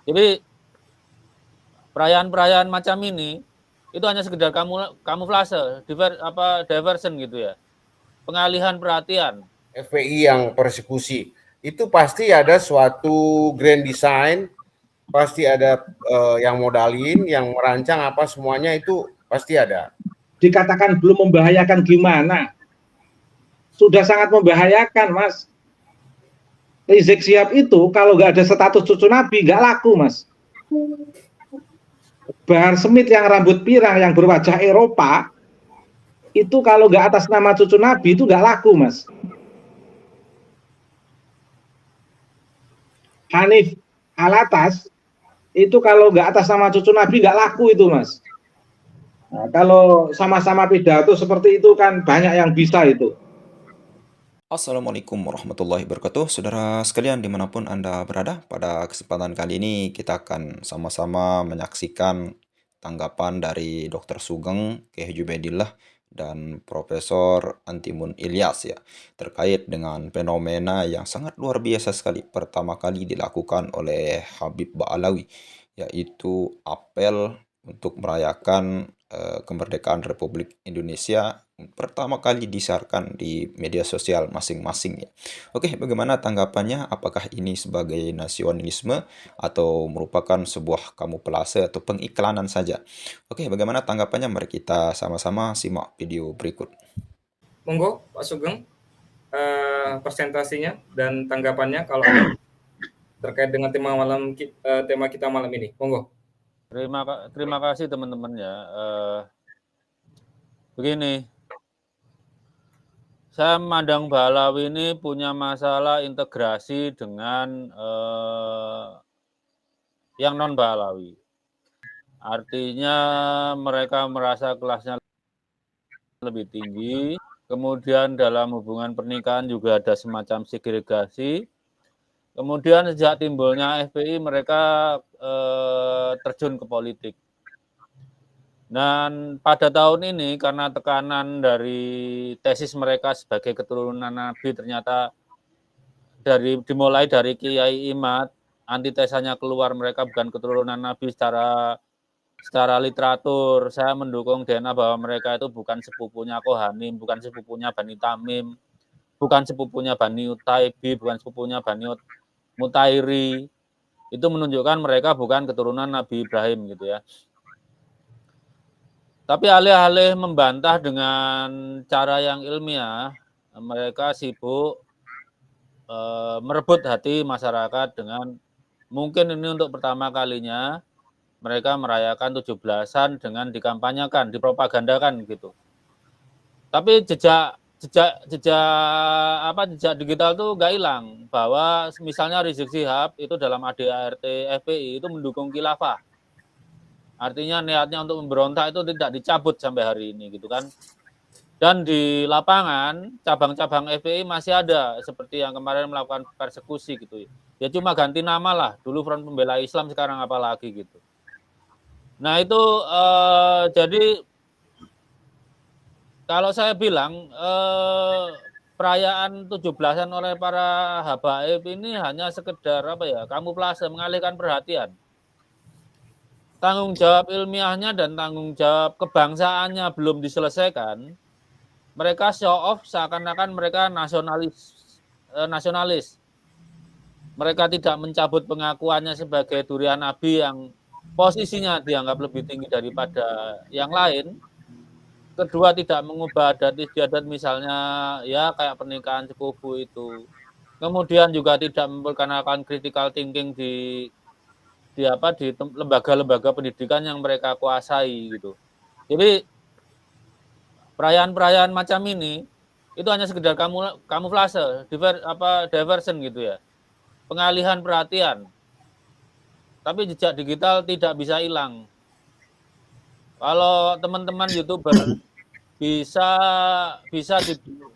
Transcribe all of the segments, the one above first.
Jadi perayaan-perayaan macam ini itu hanya sekedar kamuflase, diversion gitu ya, pengalihan perhatian. FPI yang persekusi itu pasti ada suatu grand design, pasti ada yang modalin, yang merancang apa semuanya itu pasti ada. Dikatakan belum membahayakan gimana? Sudah sangat membahayakan, Mas. Rizik Syihab itu kalau nggak ada status cucu Nabi nggak laku, Mas. Bahar Smith yang rambut pirang yang berwajah Eropa itu kalau nggak atas nama cucu Nabi itu nggak laku, Mas. Hanif Alatas itu kalau nggak atas nama cucu Nabi nggak laku itu, Mas. Nah, kalau sama-sama pidato seperti itu kan banyak yang bisa itu. Assalamualaikum warahmatullahi wabarakatuh. Saudara sekalian dimanapun Anda berada, pada kesempatan kali ini kita akan sama-sama menyaksikan tanggapan dari Dr. Sugeng K. Jubaidillah dan Profesor Antimun Ilyas ya, terkait dengan fenomena yang sangat luar biasa sekali pertama kali dilakukan oleh Habib Ba'alawi, yaitu apel untuk merayakan kemerdekaan Republik Indonesia pertama kali disiarkan di media sosial masing-masing ya. Oke, bagaimana tanggapannya? Apakah ini sebagai nasionalisme atau merupakan sebuah kamuflase atau pengiklanan saja? Oke, bagaimana tanggapannya? Mari kita sama-sama simak video berikut. Monggo Pak Sugeng, presentasinya dan tanggapannya kalau ada terkait dengan tema kita malam ini. Monggo. Terima kasih teman-teman ya. Begini, saya memandang Ba'alawi ini punya masalah integrasi dengan yang non Ba'alawi. Artinya mereka merasa kelasnya lebih tinggi, kemudian dalam hubungan pernikahan juga ada semacam segregasi. Kemudian sejak timbulnya FPI mereka terjun ke politik. Dan pada tahun ini karena tekanan dari tesis mereka sebagai keturunan Nabi ternyata dimulai dari Kiai Imad, antitesanya keluar mereka bukan keturunan Nabi secara literatur. Saya mendukung DNA bahwa mereka itu bukan sepupunya Kohanim, bukan sepupunya Bani Tamim, bukan sepupunya Bani Utaibi, bukan sepupunya Bani Mutairi. Itu menunjukkan mereka bukan keturunan Nabi Ibrahim gitu ya. Tapi alih-alih membantah dengan cara yang ilmiah, mereka sibuk merebut hati masyarakat dengan mungkin ini untuk pertama kalinya mereka merayakan 17-an dengan dikampanyekan, dipropagandakan gitu. Tapi jejak digital tuh nggak hilang, bahwa misalnya Rizik Syihab itu dalam ADART FPI itu mendukung khilafah. Artinya niatnya untuk memberontak itu tidak dicabut sampai hari ini gitu kan. Dan di lapangan cabang-cabang FPI masih ada seperti yang kemarin melakukan persekusi gitu. Ya cuma ganti nama lah, dulu Front Pembela Islam sekarang apa lagi gitu. Nah itu jadi kalau saya bilang perayaan 17-an oleh para habaib ini hanya sekedar kamuflase, mengalihkan perhatian. Tanggung jawab ilmiahnya dan tanggung jawab kebangsaannya belum diselesaikan. Mereka show off seakan-akan mereka nasionalis. Mereka tidak mencabut pengakuannya sebagai durian Nabi yang posisinya dianggap lebih tinggi daripada yang lain. Kedua, tidak mengubah adat istiadat misalnya ya kayak pernikahan sepupu itu. Kemudian juga tidak memperkenalkan critical thinking di lembaga-lembaga pendidikan yang mereka kuasai gitu. Jadi perayaan-perayaan macam ini itu hanya sekedar kamuflase, diversion gitu ya. Pengalihan perhatian. Tapi jejak digital tidak bisa hilang. Kalau teman-teman YouTuber bisa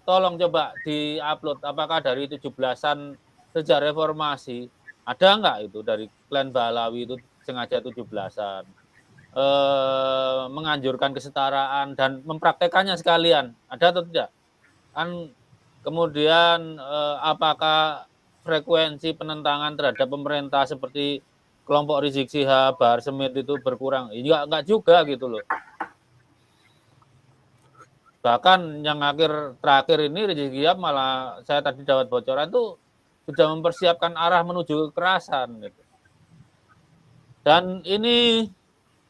tolong coba di-upload apakah dari 17-an sejak reformasi ada enggak itu dari klan Ba'alawi itu sengaja 17-an menganjurkan kesetaraan dan mempraktekannya sekalian, ada atau tidak? Kan kemudian apakah frekuensi penentangan terhadap pemerintah seperti kelompok Rizik Syihab, Bahar Smith itu berkurang. Enggak juga gitu loh. Bahkan yang terakhir ini Rizik Syihab malah saya tadi dapat bocoran tuh sudah mempersiapkan arah menuju kekerasan gitu. Dan ini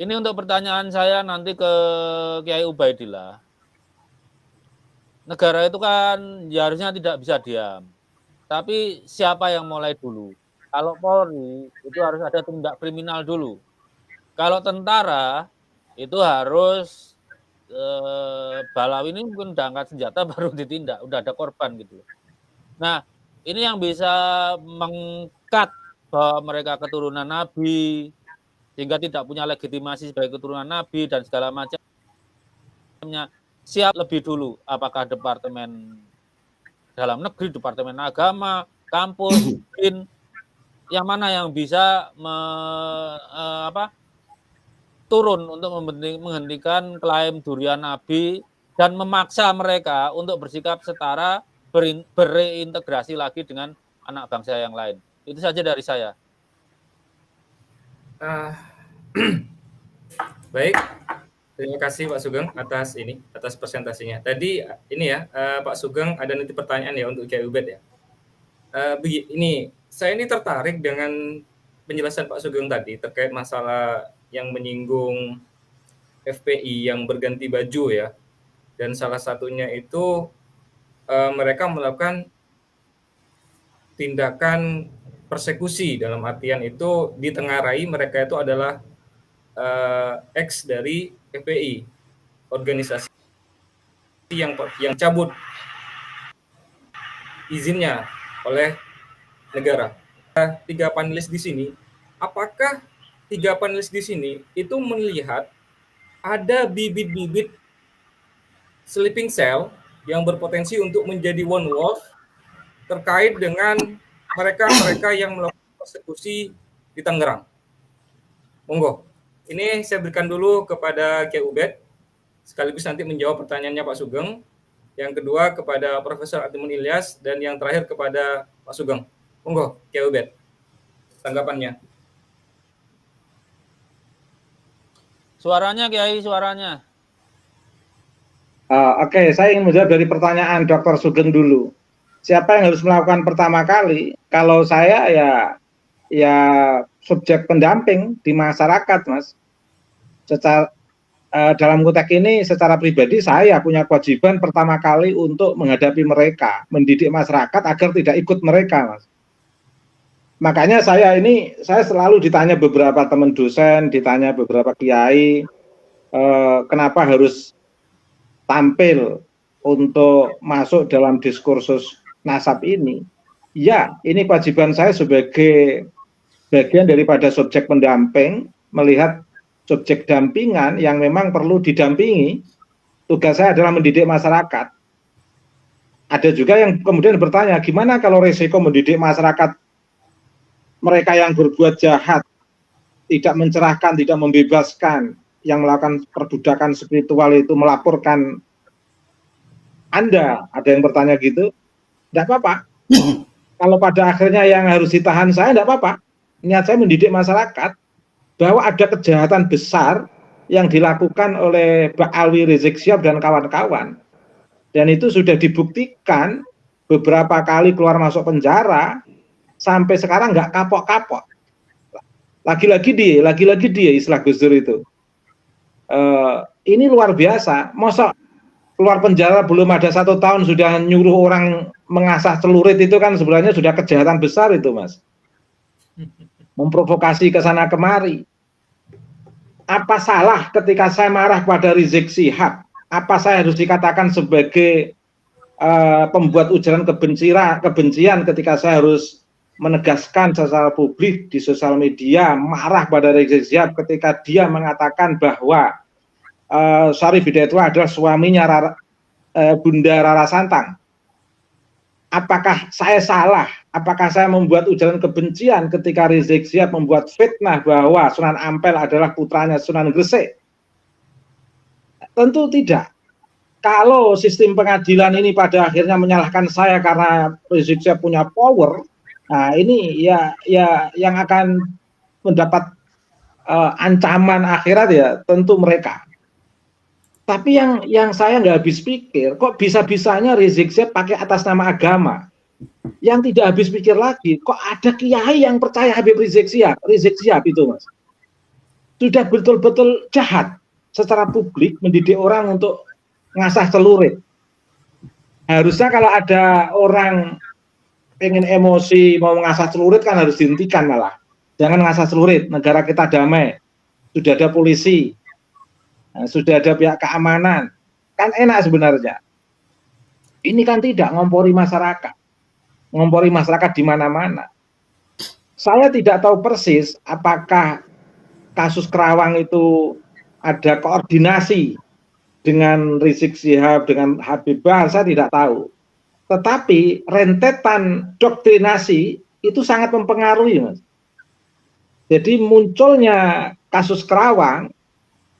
untuk pertanyaan saya nanti ke Kiai Ubaidillah. Negara itu kan ya harusnya tidak bisa diam. Tapi siapa yang mulai dulu? Kalau Polri itu harus ada tindak kriminal dulu. Kalau tentara itu harus Balawi ini mungkin udah angkat senjata baru ditindak, udah ada korban gitu. Nah, ini yang bisa mengkat bahwa mereka keturunan Nabi sehingga tidak punya legitimasi sebagai keturunan Nabi dan segala macamnya. Siap lebih dulu, apakah Departemen Dalam Negeri, Departemen Agama, kampus, bin, yang mana yang bisa turun untuk menghentikan klaim durian Nabi dan memaksa mereka untuk bersikap setara, bereintegrasi lagi dengan anak bangsa yang lain. Itu saja dari saya. Baik, terima kasih Pak Sugeng atas presentasinya. Tadi ini ya, Pak Sugeng ada nanti pertanyaan ya untuk Kiai Ubed ya. Ini saya ini tertarik dengan penjelasan Pak Sugeng tadi terkait masalah yang menyinggung FPI yang berganti baju ya, dan salah satunya itu mereka melakukan tindakan persekusi, dalam artian itu ditengarai mereka itu adalah ex dari FPI, organisasi yang cabut izinnya oleh negara. 3 panelis di sini, apakah 3 panelis di sini itu melihat ada bibit-bibit sleeping cell yang berpotensi untuk menjadi one wolf terkait dengan mereka yang melakukan persekusi di Tangerang? Monggo. Ini saya berikan dulu kepada Kiai Ubed, sekaligus nanti menjawab pertanyaannya Pak Sugeng. Yang kedua kepada Profesor Atimun Ilyas, dan yang terakhir kepada Pak Sugeng. Monggo, Kiai Ubed, tanggapannya. Suaranya, Kiai, suaranya. Oke, saya ingin menjawab dari pertanyaan Dr. Sugeng dulu. Siapa yang harus melakukan pertama kali? Kalau saya ya subjek pendamping di masyarakat, Mas. Dalam konteks ini secara pribadi saya punya kewajiban pertama kali untuk menghadapi mereka, mendidik masyarakat agar tidak ikut mereka, Mas. Makanya saya selalu ditanya beberapa teman dosen, ditanya beberapa kiai, kenapa harus tampil untuk masuk dalam diskursus nasab ini. Ya, ini kewajiban saya sebagai bagian daripada subjek pendamping, melihat subjek dampingan yang memang perlu didampingi. Tugas saya adalah mendidik masyarakat. Ada juga yang kemudian bertanya, gimana kalau resiko mendidik masyarakat, mereka yang berbuat jahat, tidak mencerahkan, tidak membebaskan, yang melakukan perbudakan spiritual itu melaporkan Anda? Ada yang bertanya gitu. Tidak apa-apa. Kalau pada akhirnya yang harus ditahan saya, tidak apa-apa. Niat saya mendidik masyarakat bahwa ada kejahatan besar yang dilakukan oleh Ba'alwi, Rizik Syihab dan kawan-kawan. Dan itu sudah dibuktikan beberapa kali keluar masuk penjara, sampai sekarang nggak kapok-kapok. Lagi-lagi dia istilah Gus Dur itu. Ini luar biasa. Masa keluar penjara belum ada 1 tahun sudah nyuruh orang mengasah celurit, itu kan sebenarnya sudah kejahatan besar itu, Mas. Memprovokasi ke sana kemari. Apa salah ketika saya marah pada Rizik Syihab? Apa saya harus dikatakan sebagai pembuat ujaran kebencian ketika saya harus menegaskan secara publik di sosial media marah pada Rizik Syihab ketika dia mengatakan bahwa Syarif Hidayatullah adalah suaminya Bunda Rara Santang? Apakah saya salah? Apakah saya membuat ujaran kebencian ketika Rizik Syihab membuat fitnah bahwa Sunan Ampel adalah putranya Sunan Gresik? Tentu tidak. Kalau sistem pengadilan ini pada akhirnya menyalahkan saya karena Rizik Syihab punya power, nah ini ya yang akan mendapat ancaman akhirat ya tentu mereka. Tapi yang saya nggak habis pikir, kok bisa-bisanya Rizik Syihab pakai atas nama agama. Yang tidak habis pikir lagi, kok ada kiai yang percaya Habib Rizik Syihab itu, Mas. Sudah betul-betul jahat secara publik mendidik orang untuk ngasah celurit. Harusnya kalau ada orang pengen emosi mau ngasah celurit kan harus dihentikan malah. Jangan ngasah celurit, negara kita damai. Sudah ada polisi, sudah ada pihak keamanan. Kan enak sebenarnya. Ini kan tidak ngompori masyarakat. Ngompori masyarakat di mana-mana. Saya tidak tahu persis apakah kasus Kerawang itu ada koordinasi dengan Rizik Syihab, dengan Habib Bahar, saya tidak tahu. Tetapi rentetan doktrinasi itu sangat mempengaruhi, Mas. Jadi munculnya kasus Kerawang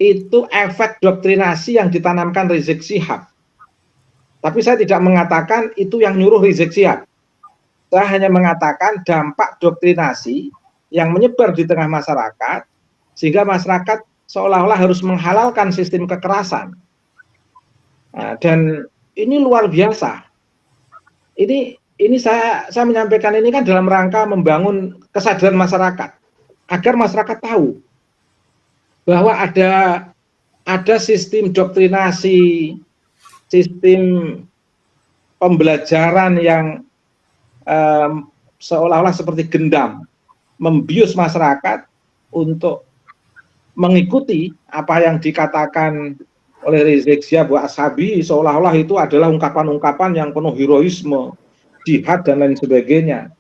itu efek doktrinasi yang ditanamkan Rizik Syihab. Tapi saya tidak mengatakan itu yang nyuruh Rizik Syihab. Saya hanya mengatakan dampak doktrinasi yang menyebar di tengah masyarakat, sehingga masyarakat seolah-olah harus menghalalkan sistem kekerasan. Nah, dan ini luar biasa. Ini saya menyampaikan ini kan dalam rangka membangun kesadaran masyarakat, agar masyarakat tahu bahwa ada sistem doktrinasi, sistem pembelajaran yang seolah-olah seperti gendam, membius masyarakat untuk mengikuti apa yang dikatakan oleh Rizik Syihab wa ashabi, seolah-olah itu adalah ungkapan-ungkapan yang penuh heroisme, jihad dan lain sebagainya.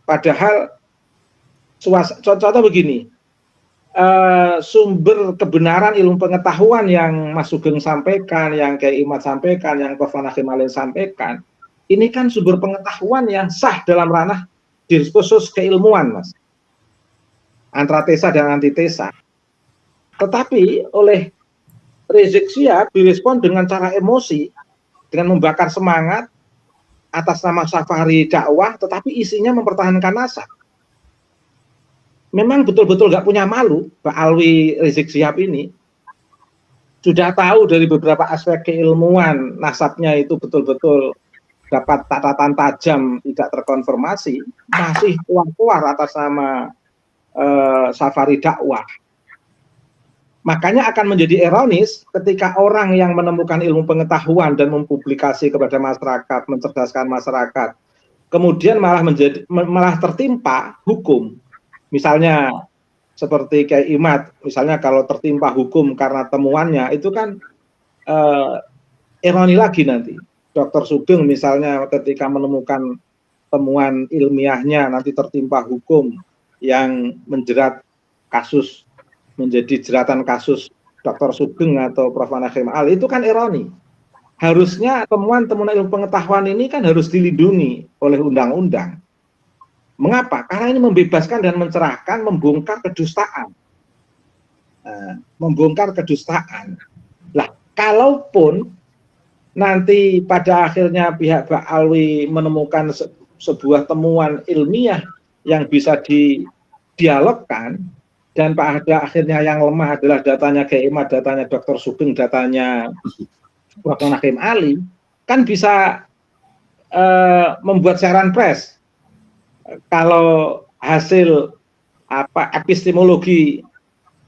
Padahal contoh begini, sumber kebenaran ilmu pengetahuan yang Mas Sugeng sampaikan, yang Kiai Imad sampaikan, yang Prof. Nahim Alin sampaikan, ini kan sumber pengetahuan yang sah dalam ranah diskursus keilmuan, Mas. Antara tesa dan antitesa. Tetapi oleh Rizik Syihab direspon dengan cara emosi, dengan membakar semangat atas nama safari dakwah, tetapi isinya mempertahankan nasab. Memang betul-betul nggak punya malu, Pak Alwi Rizik Syihab ini. Sudah tahu dari beberapa aspek keilmuan, nasabnya itu betul-betul dapat catatan tajam, tidak terkonfirmasi, masih keluar atas nama safari dakwah. Makanya akan menjadi ironis ketika orang yang menemukan ilmu pengetahuan dan mempublikasi kepada masyarakat, mencerdaskan masyarakat, kemudian malah tertimpa hukum. Misalnya seperti kayak Imad, misalnya kalau tertimpa hukum karena temuannya, itu kan ironi lagi nanti. Dr. Sugeng misalnya ketika menemukan temuan ilmiahnya nanti tertimpa hukum yang menjerat kasus, menjadi jeratan kasus Dr. Sugeng atau Prof. Nahim Alin, itu kan ironi. Harusnya temuan-temuan ilmu pengetahuan ini kan harus dilindungi oleh undang-undang. Mengapa? Karena ini membebaskan dan mencerahkan, membongkar kedustaan. Membongkar kedustaan. Lah, kalaupun nanti pada akhirnya pihak Pak Alwi menemukan sebuah temuan ilmiah yang bisa didialogkan, dan pada akhirnya yang lemah adalah datanya Kiai Imad, datanya Dr. Sugeng, datanya Prof. Nahim Alin, kan bisa membuat siaran pers. Kalau hasil epistemologi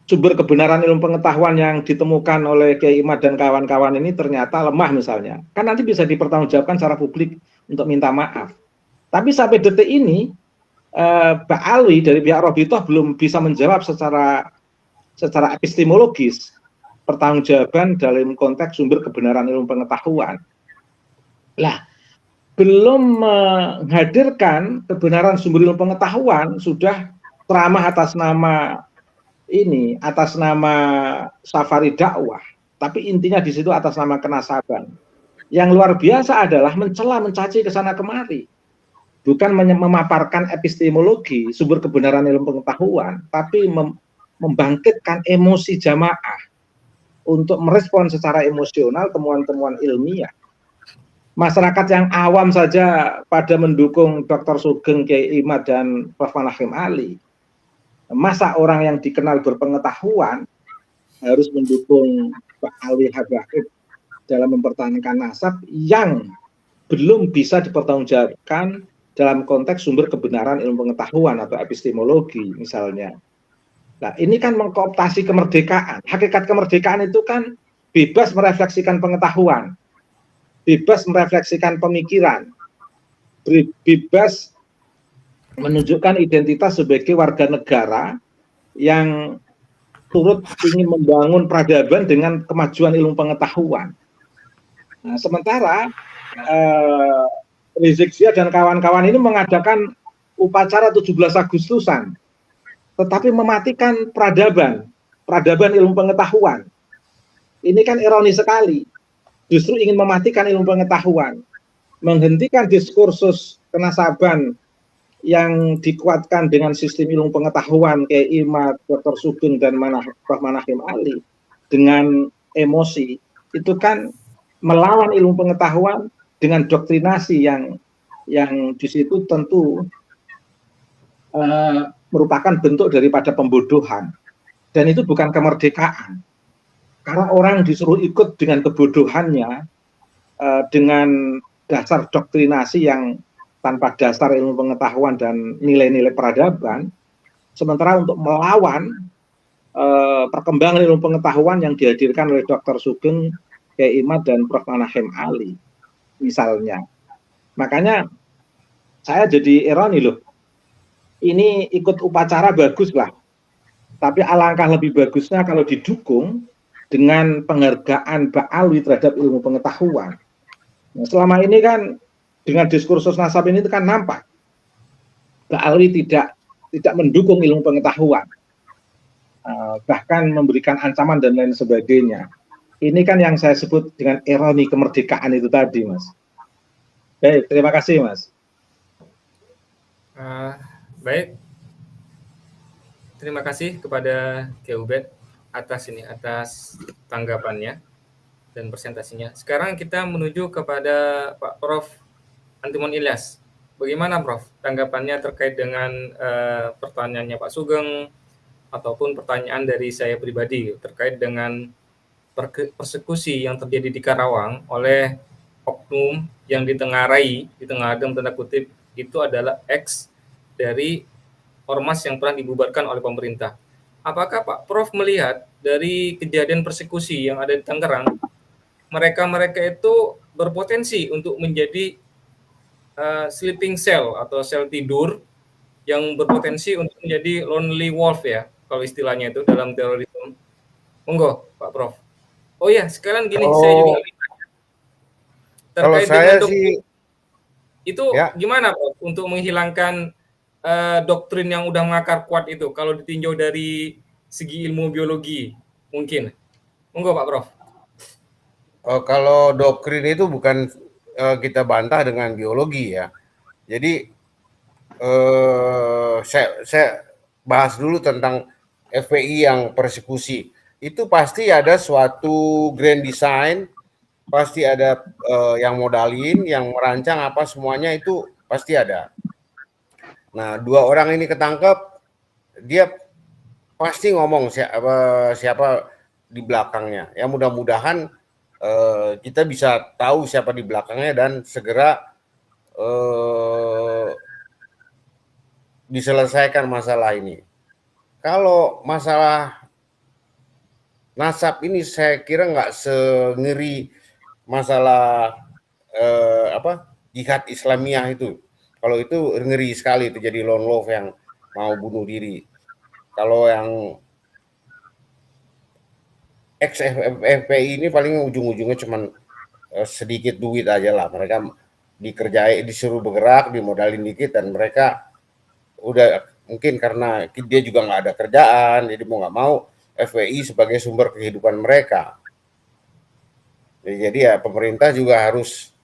sumber kebenaran ilmu pengetahuan yang ditemukan oleh Kiai Imad dan kawan-kawan ini ternyata lemah misalnya, kan nanti bisa dipertanggungjawabkan secara publik untuk minta maaf. Tapi sampai detik ini Pak Alwi dari pihak Robitoh belum bisa menjawab secara epistemologis pertanggungjawaban dalam konteks sumber kebenaran ilmu pengetahuan. Lah, belum menghadirkan kebenaran sumber ilmu pengetahuan sudah ceramah atas nama safari dakwah, tapi intinya di situ atas nama kenasaban. Yang luar biasa adalah mencela, mencaci ke sana kemari. Bukan memaparkan epistemologi, sumber kebenaran ilmu pengetahuan, tapi membangkitkan emosi jamaah untuk merespon secara emosional temuan-temuan ilmiah. Masyarakat yang awam saja pada mendukung Dr. Sugeng, Kiai Imad, dan Prof. Nahim Alin. Masa orang yang dikenal berpengetahuan harus mendukung Pak Ali Habaib dalam mempertahankan nasab yang belum bisa dipertanggungjawabkan dalam konteks sumber kebenaran ilmu pengetahuan atau epistemologi misalnya. Nah, ini kan mengkooptasi kemerdekaan. Hakikat kemerdekaan itu kan bebas merefleksikan pengetahuan, bebas merefleksikan pemikiran, bebas menunjukkan identitas sebagai warga negara yang turut ingin membangun peradaban dengan kemajuan ilmu pengetahuan. Nah, sementara Rizik Syihab dan kawan-kawan ini mengadakan upacara 17 Agustusan, tetapi mematikan peradaban ilmu pengetahuan. Ini kan ironi sekali. Justru ingin mematikan ilmu pengetahuan, menghentikan diskursus kenasaban yang dikuatkan dengan sistem ilmu pengetahuan kayak Imad, Dr. Sugeng dan Prof. Manahim Ali dengan emosi, itu kan melawan ilmu pengetahuan dengan doktrinasi yang di situ tentu merupakan bentuk daripada pembodohan, dan itu bukan kemerdekaan karena orang disuruh ikut dengan kebodohannya, dengan dasar doktrinasi yang tanpa dasar ilmu pengetahuan dan nilai-nilai peradaban, sementara untuk melawan perkembangan ilmu pengetahuan yang dihadirkan oleh Dr. Sugeng, Kiai Imad dan Prof. Manahim Ali misalnya. Makanya saya jadi ironi loh, ini ikut upacara bagus lah, tapi alangkah lebih bagusnya kalau didukung dengan penghargaan Ba'alwi terhadap ilmu pengetahuan. Nah, selama ini kan dengan diskursus nasab ini kan nampak Ba'alwi tidak mendukung ilmu pengetahuan, bahkan memberikan ancaman dan lain sebagainya. Ini kan yang saya sebut dengan ironi kemerdekaan itu tadi, Mas. Baik, terima kasih, Mas. Baik, terima kasih kepada Kiai Ubed atas tanggapannya dan presentasinya. Sekarang kita menuju kepada Pak Prof. Antimon Ilyas. Bagaimana Prof tanggapannya terkait dengan pertanyaannya Pak Sugeng ataupun pertanyaan dari saya pribadi terkait dengan persekusi yang terjadi di Karawang oleh oknum yang ditengarai, ditengadam tanda kutip, itu adalah ex dari ormas yang pernah dibubarkan oleh pemerintah. Apakah Pak Prof melihat dari kejadian persekusi yang ada di Tangerang, mereka itu berpotensi untuk menjadi sleeping cell atau sel tidur yang berpotensi untuk menjadi lonely wolf ya, kalau istilahnya itu dalam terorisme. Monggo Pak Prof. Oh ya, sekarang gini, saya juga terkait dengan doktrin itu ya. Gimana Prof untuk menghilangkan doktrin yang udah mengakar kuat itu kalau ditinjau dari segi ilmu biologi mungkin? Monggo Pak Prof. Kalau doktrin itu bukan kita bantah dengan biologi ya. Jadi saya bahas dulu tentang FPI yang persekusi. Itu pasti ada suatu grand design, pasti ada yang modalin, yang merancang apa semuanya itu pasti ada. Nah, 2 orang ini ketangkep, dia pasti ngomong siapa di belakangnya. Ya mudah-mudahan kita bisa tahu siapa di belakangnya dan segera diselesaikan masalah ini. Kalau masalah nasab ini saya kira nggak sengeri masalah jihad Islamiyah itu. Kalau itu ngeri sekali, itu jadi lone wolf yang mau bunuh diri. Kalau yang ex-FPI ini paling ujung-ujungnya cuma sedikit duit aja lah. Mereka disuruh bergerak, dimodalin dikit, dan mereka udah mungkin karena dia juga nggak ada kerjaan, jadi mau nggak mau FPI sebagai sumber kehidupan mereka. Jadi ya pemerintah juga harus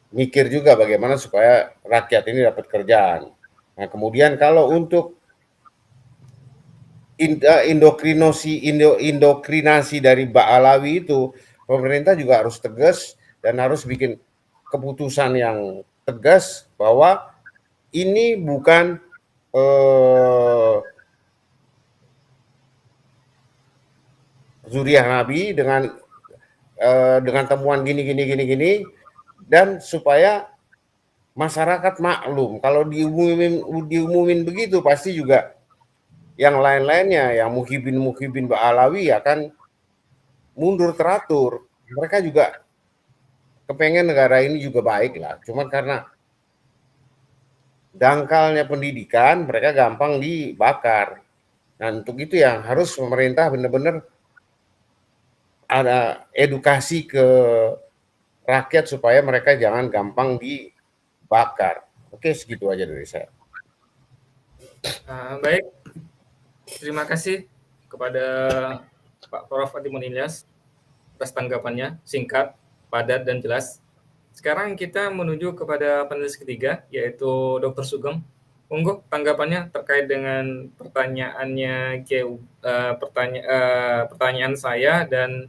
mikir juga bagaimana supaya rakyat ini dapat kerjaan. Nah kemudian kalau untuk indokrinasi dari Ba'alawi itu, pemerintah juga harus tegas dan harus bikin keputusan yang tegas bahwa ini bukan eh, zuriat Nabi dengan temuan gini, dan supaya masyarakat maklum. Kalau diumumin begitu, pasti juga yang lain-lainnya, yang muhibin Ba'alawi akan mundur teratur. Mereka juga kepengen negara ini juga baik lah. Cuma karena dangkalnya pendidikan, mereka gampang dibakar. Nah, untuk itu yang harus pemerintah benar-benar ada edukasi ke rakyat supaya mereka jangan gampang dibakar. Oke, segitu aja dari saya. Baik, terima kasih kepada Pak Prof. Atimun Ilyas atas tanggapannya, singkat, padat, dan jelas. Sekarang kita menuju kepada panelis ketiga, yaitu Dr. Sugeng. Monggo tanggapannya terkait dengan pertanyaan saya dan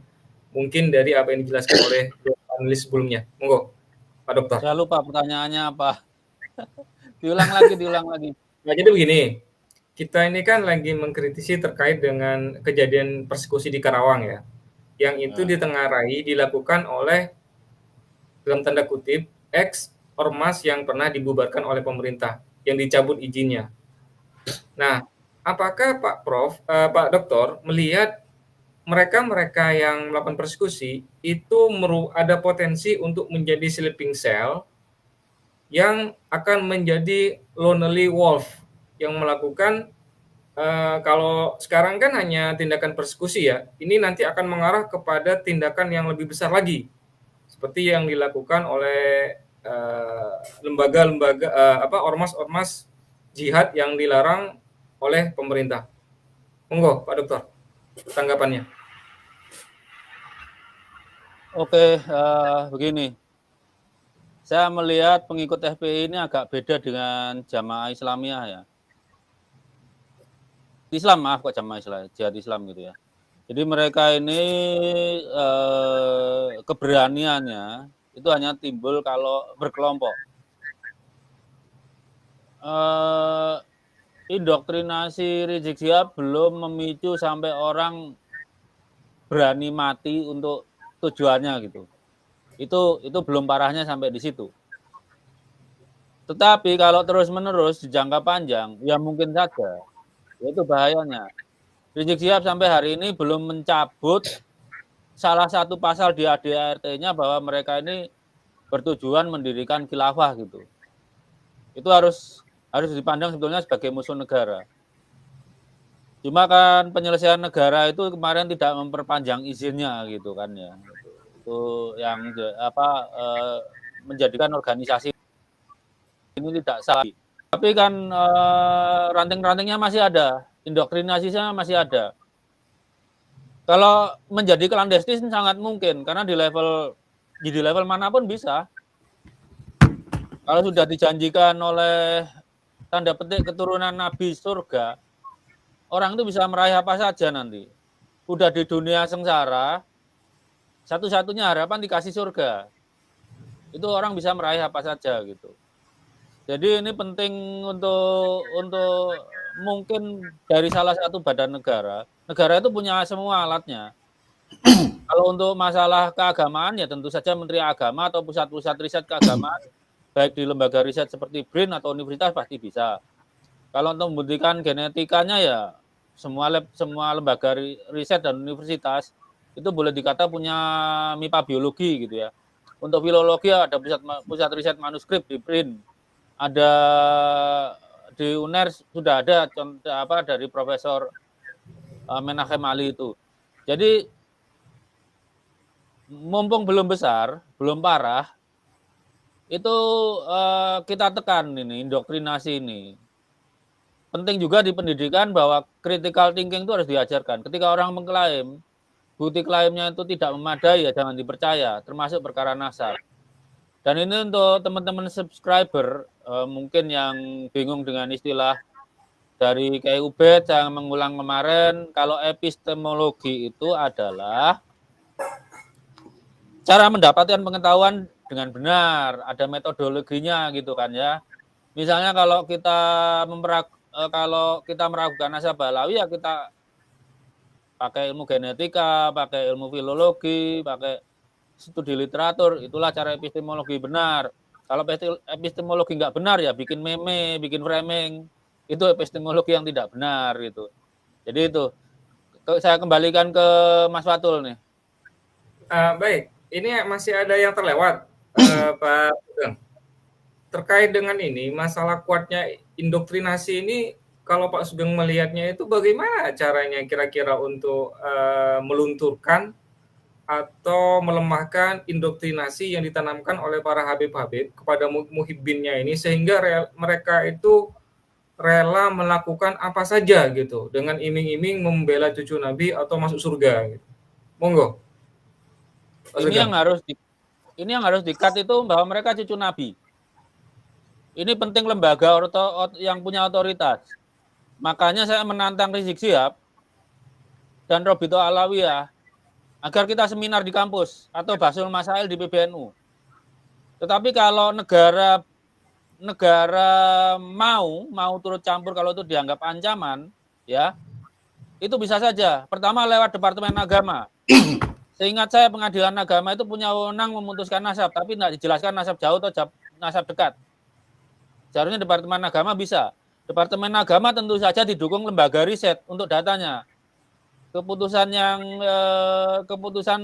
mungkin dari apa yang dijelaskan oleh panelis sebelumnya. Monggo, Pak Dokter. Saya lupa pertanyaannya apa. diulang lagi. Nah, jadi begini, kita ini kan lagi mengkritisi terkait dengan kejadian persekusi di Karawang ya, yang itu ditengarai dilakukan oleh, dalam tanda kutip, ex ormas yang pernah dibubarkan oleh pemerintah, yang dicabut izinnya. Nah, apakah Pak Dokter melihat mereka yang melakukan persekusi itu ada potensi untuk menjadi sleeping cell yang akan menjadi lonely wolf yang melakukan, kalau sekarang kan hanya tindakan persekusi ya, ini nanti akan mengarah kepada tindakan yang lebih besar lagi, seperti yang dilakukan oleh lembaga-lembaga ormas-ormas jihad yang dilarang oleh pemerintah. Monggo, Pak Dokter, tanggapannya. Oke, begini. Saya melihat pengikut FPI ini agak beda dengan Jamaah Islamiyah ya. Jamaah Islam, jihad Islam gitu ya. Jadi mereka ini keberaniannya itu hanya timbul kalau berkelompok. Indoktrinasi Rizik Syihab belum memicu sampai orang berani mati untuk tujuannya gitu. Itu belum parahnya sampai di situ. Tetapi kalau terus-menerus di jangka panjang, ya mungkin saja. Itu bahayanya. Rizik Syihab sampai hari ini belum mencabut salah satu pasal di ADART-nya bahwa mereka ini bertujuan mendirikan khilafah gitu. Itu harus dipandang sebetulnya sebagai musuh negara. Cuma kan penyelesaian negara itu kemarin tidak memperpanjang izinnya gitu kan ya. Itu yang menjadikan organisasi ini tidak salah. Tapi kan ranting-rantingnya masih ada, indoktrinasinya masih ada. Kalau menjadi clandestine sangat mungkin karena di level manapun bisa. Kalau sudah dijanjikan oleh tanda petik keturunan Nabi surga, orang itu bisa meraih apa saja nanti. Udah di dunia sengsara, satu-satunya harapan dikasih surga. Itu orang bisa meraih apa saja gitu. Jadi ini penting untuk mungkin dari salah satu badan negara. Negara itu punya semua alatnya. Kalau untuk masalah keagamaan ya tentu saja Menteri Agama atau pusat-pusat riset keagamaan, baik di lembaga riset seperti BRIN atau universitas pasti bisa. Kalau untuk membuktikan genetikanya ya semua lembaga riset dan universitas itu boleh dikata punya MIPA biologi gitu ya. Untuk filologi ada pusat riset manuskrip di BRIN. Ada di UNER sudah ada contoh dari Profesor Menachem Ali itu. Jadi mumpung belum besar, belum parah, itu kita tekan ini indoktrinasi ini. Penting juga di pendidikan bahwa critical thinking itu harus diajarkan. Ketika orang mengklaim, bukti klaimnya itu tidak memadai ya jangan dipercaya, termasuk perkara nasab. Dan ini untuk teman-teman subscriber mungkin yang bingung dengan istilah dari Kiai Ubed yang mengulang kemarin, kalau epistemologi itu adalah cara mendapatkan pengetahuan dengan benar, ada metodologinya gitu kan ya. Misalnya kalau kita kalau kita meragukan nasab Alawi ya kita pakai ilmu genetika, pakai ilmu filologi, pakai studi literatur, itulah cara epistemologi benar. Kalau epistemologi nggak benar ya bikin meme, bikin framing, itu epistemologi yang tidak benar gitu. Jadi itu saya kembalikan ke Mas Fatul nih. Baik, ini masih ada yang terlewat, Pak Sugeng. Terkait dengan ini, masalah kuatnya indoktrinasi ini, kalau Pak Sugeng melihatnya itu bagaimana caranya kira-kira untuk melunturkan atau melemahkan indoktrinasi yang ditanamkan oleh para Habib-Habib kepada muhibbinnya ini, sehingga mereka itu rela melakukan apa saja gitu, dengan iming-iming membela cucu Nabi atau masuk surga gitu. Monggo. Ini yang harus di-cut itu bahwa mereka cucu Nabi. Ini penting lembaga yang punya otoritas. Makanya saya menantang Rizik Syihab dan Robito Alawiyah agar kita seminar di kampus atau Basul Masail di PBNU. Tetapi kalau negara mau turut campur kalau itu dianggap ancaman, ya itu bisa saja. Pertama lewat Departemen Agama. Seingat saya Pengadilan Agama itu punya wewenang memutuskan nasab, tapi tidak dijelaskan nasab jauh atau nasab dekat. Seharusnya Departemen Agama bisa. Departemen Agama tentu saja didukung lembaga riset untuk datanya. Keputusan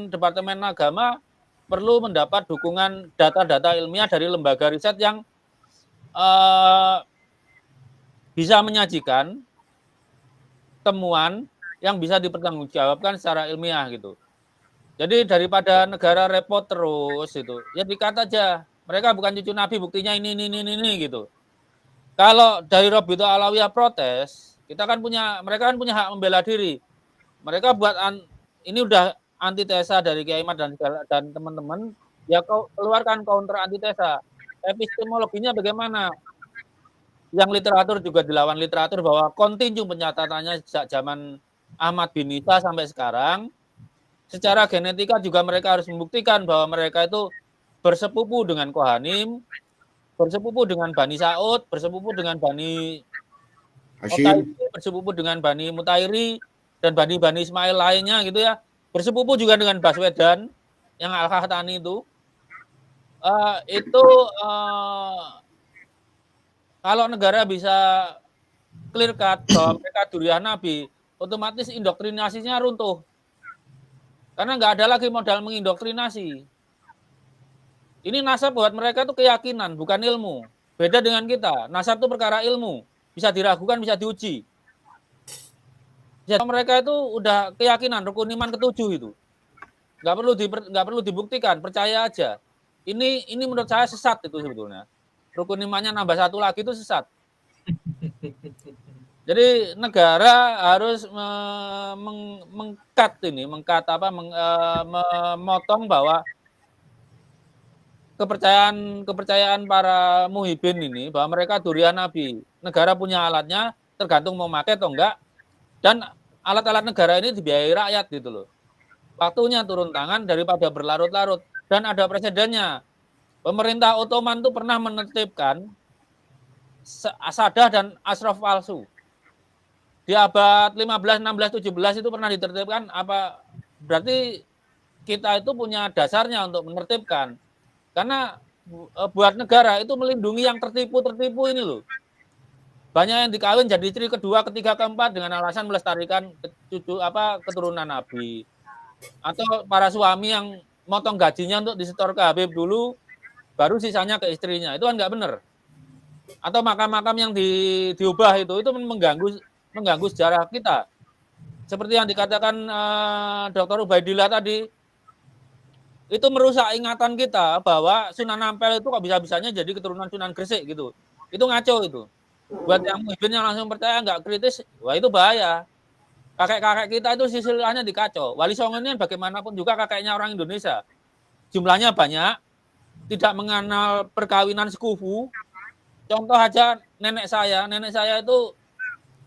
Departemen Agama perlu mendapat dukungan data-data ilmiah dari lembaga riset yang bisa menyajikan temuan yang bisa dipertanggungjawabkan secara ilmiah gitu. Jadi daripada negara repot terus itu, ya dikata aja mereka bukan cucu Nabi, buktinya ini gitu. Kalau dari Robito Alawiyah protes, mereka kan punya hak membela diri. Mereka buat ini udah antitesa dari Kiai Imad dan teman-teman, ya keluarkan counter antitesa. Epistemologinya bagaimana? Yang literatur juga dilawan literatur bahwa kontinu penyataannya sejak zaman Ahmad bin Isa sampai sekarang. Secara genetika juga mereka harus membuktikan bahwa mereka itu bersepupu dengan Kohanim, bersepupu dengan Bani Sa'ud, bersepupu dengan Bani Hashim, bersepupu dengan Bani Mutairi, dan Bani Ismail lainnya gitu ya. Bersepupu juga dengan Baswedan yang Al-Khahtani itu. Kalau negara bisa clear cut bahwa mereka durian Nabi, otomatis indoktrinasinya runtuh. Karena nggak ada lagi modal mengindoktrinasi. Ini nasab buat mereka itu keyakinan, bukan ilmu. Beda dengan kita. Nasab itu perkara ilmu. Bisa diragukan, bisa diuji. Jadi mereka itu udah keyakinan, rukun iman ketujuh itu. Nggak perlu dibuktikan, percaya aja. Ini menurut saya sesat itu sebetulnya. Rukun imannya nambah satu lagi itu sesat. Jadi negara harus memotong bahwa kepercayaan para muhibin ini bahwa mereka durian Nabi. Negara punya alatnya, tergantung mau pakai atau enggak. Dan alat-alat negara ini dibiayai rakyat gitu loh. Waktunya turun tangan daripada berlarut-larut. Dan ada presidennya. Pemerintah Ottoman itu pernah menertibkan Sadah dan Ashraf palsu. Di abad 15, 16, 17 itu pernah ditertibkan apa? Berarti kita itu punya dasarnya untuk menertibkan. Karena buat negara itu melindungi yang tertipu ini loh. Banyak yang dikawin jadi istri kedua, ketiga, keempat dengan alasan melestarikan keturunan Nabi. Atau para suami yang motong gajinya untuk disetor ke Habib dulu, baru sisanya ke istrinya. Itu kan nggak benar. Atau makam-makam yang diubah itu mengganggu sejarah kita. Seperti yang dikatakan Dr. Ubaidillah tadi, itu merusak ingatan kita bahwa Sunan Ampel itu kok bisa-bisanya jadi keturunan Sunan Gresik gitu. Itu ngaco itu. Buat yang muhibin yang langsung percaya nggak kritis, wah itu bahaya. Kakek-kakek kita itu silsilahnya dikacau. Wali Songo ini bagaimanapun juga kakeknya orang Indonesia. Jumlahnya banyak, tidak mengenal perkawinan sekufu. Contoh aja nenek saya itu,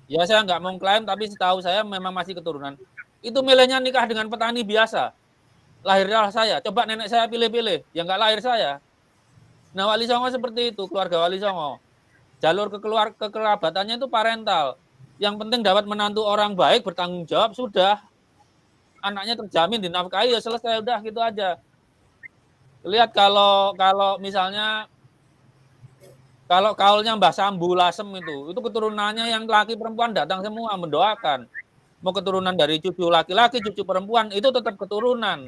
ya saya nggak mau klaim, tapi setahu saya memang masih keturunan. Itu milihnya nikah dengan petani biasa. Lahirnya saya, coba nenek saya pilih-pilih, yang nggak lahir saya. Nah Wali Songo seperti itu, keluarga Wali Songo. jalur kekerabatannya itu parental. Yang penting dapat menantu orang baik, bertanggung jawab, sudah. Anaknya terjamin dinafkahi, ya selesai, udah gitu aja. Lihat kalau misalnya kalau kaulnya Mbah Sambu Lasem itu keturunannya yang laki perempuan datang semua mendoakan. Mau keturunan dari cucu laki-laki, cucu perempuan, itu tetap keturunan.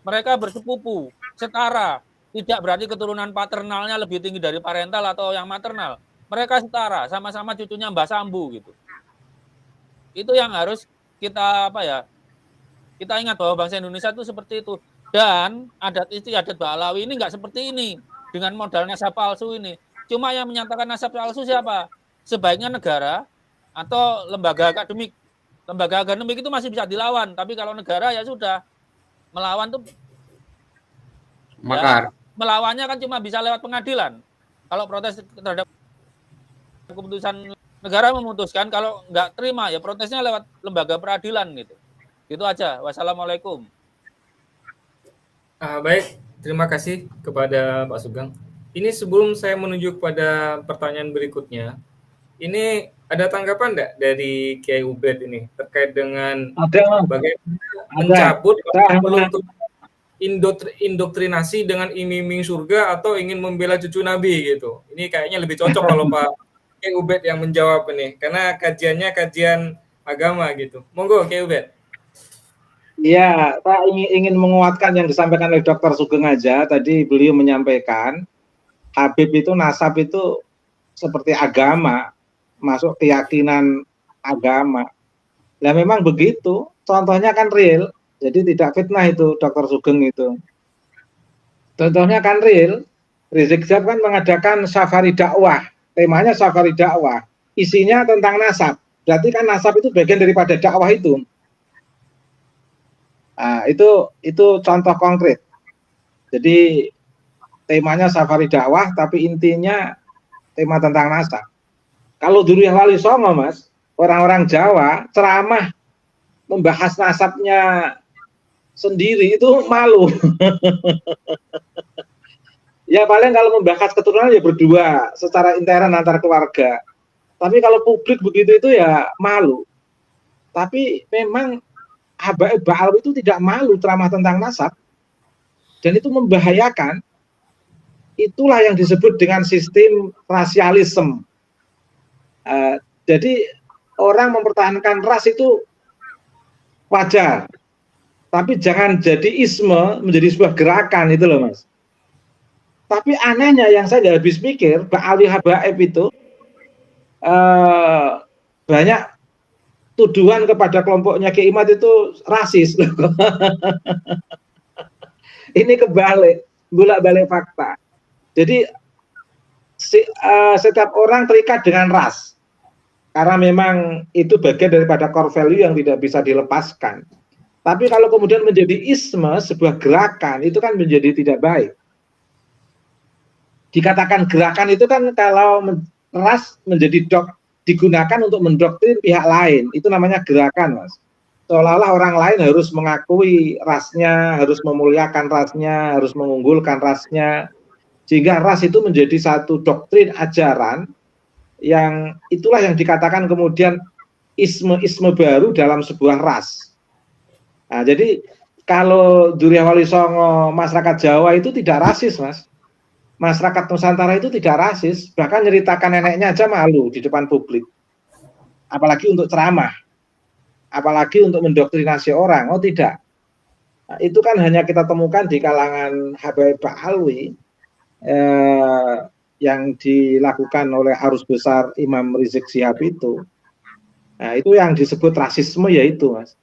Mereka bersepupu, setara. Tidak berarti keturunan paternalnya lebih tinggi dari parental atau yang maternal. Mereka setara, sama-sama cucunya Mbah Sambu gitu. Itu yang harus kita kita ingat bahwa bangsa Indonesia itu seperti itu. Dan adat istiadat Ba'alawi ini nggak seperti ini dengan modal nasab palsu ini. Cuma yang menyatakan nasab palsu siapa? Sebaiknya negara atau lembaga akademik. Lembaga akademik itu masih bisa dilawan, tapi kalau negara ya sudah, melawan tuh makar. Ya, melawannya kan cuma bisa lewat pengadilan. Kalau protes terhadap keputusan negara memutuskan, kalau nggak terima ya protesnya lewat lembaga peradilan gitu. Gitu aja. Wassalamualaikum. Baik, terima kasih kepada Pak Sugeng. Ini sebelum saya menuju kepada pertanyaan berikutnya, ini ada tanggapan enggak dari Kiai Ubed ini terkait dengan bagaimana mencabut indoktrinasi dengan iming-iming surga atau ingin membela cucu Nabi gitu. Ini kayaknya lebih cocok kalau Pak Kiai Ubed yang menjawab ini, karena kajiannya kajian agama gitu. Monggo Kiai Ubed. Ya, Pak ingin menguatkan yang disampaikan oleh Dr. Sugeng aja. Tadi beliau menyampaikan Habib itu nasab itu seperti agama, masuk keyakinan agama. Nah memang begitu, contohnya kan real, jadi tidak fitnah itu Dr. Sugeng itu. Contohnya kan real, Rizik Syihab kan mengadakan safari dakwah, temanya safari dakwah, isinya tentang nasab. Berarti kan nasab itu bagian daripada dakwah itu. Nah, itu contoh konkret. Jadi temanya safari dakwah, tapi intinya tema tentang nasab. Kalau Duriyah Wali Songo, Mas, orang-orang Jawa ceramah membahas nasabnya sendiri itu malu. Ya paling kalau membahas keturunan ya berdua secara intern antar keluarga. Tapi kalau publik begitu itu ya malu. Tapi memang Habaib Ba'alawi itu tidak malu ceramah tentang nasab, dan itu membahayakan. Itulah yang disebut dengan sistem rasialisme. Jadi orang mempertahankan ras itu wajar, tapi jangan jadi isme menjadi sebuah gerakan itu loh Mas. Tapi anehnya yang saya nggak habis pikir, Ba'alawi Habaib itu banyak tuduhan kepada kelompoknya Kiai Imad itu rasis. Ini kebalik, bolak-balik fakta. Jadi setiap orang terikat dengan ras, karena memang itu bagian daripada core value yang tidak bisa dilepaskan. Tapi kalau kemudian menjadi isme, sebuah gerakan, itu kan menjadi tidak baik. Dikatakan gerakan itu kan kalau ras menjadi digunakan untuk mendoktrin pihak lain, itu namanya gerakan, Mas. Seolah-olah orang lain harus mengakui rasnya, harus memuliakan rasnya, harus mengunggulkan rasnya, sehingga ras itu menjadi satu doktrin ajaran yang itulah yang dikatakan kemudian isme-isme baru dalam sebuah ras. Nah, jadi kalau Duriyah Wali Songo masyarakat Jawa itu tidak rasis, Mas. Masyarakat Nusantara itu tidak rasis, bahkan nyeritakan neneknya aja malu di depan publik. Apalagi untuk ceramah, apalagi untuk mendoktrinasi orang. Oh tidak, nah, itu kan hanya kita temukan di kalangan Habaib Ba'alawi yang dilakukan oleh arus besar Imam Rizik Syihab itu. Nah, itu yang disebut rasisme, yaitu Mas,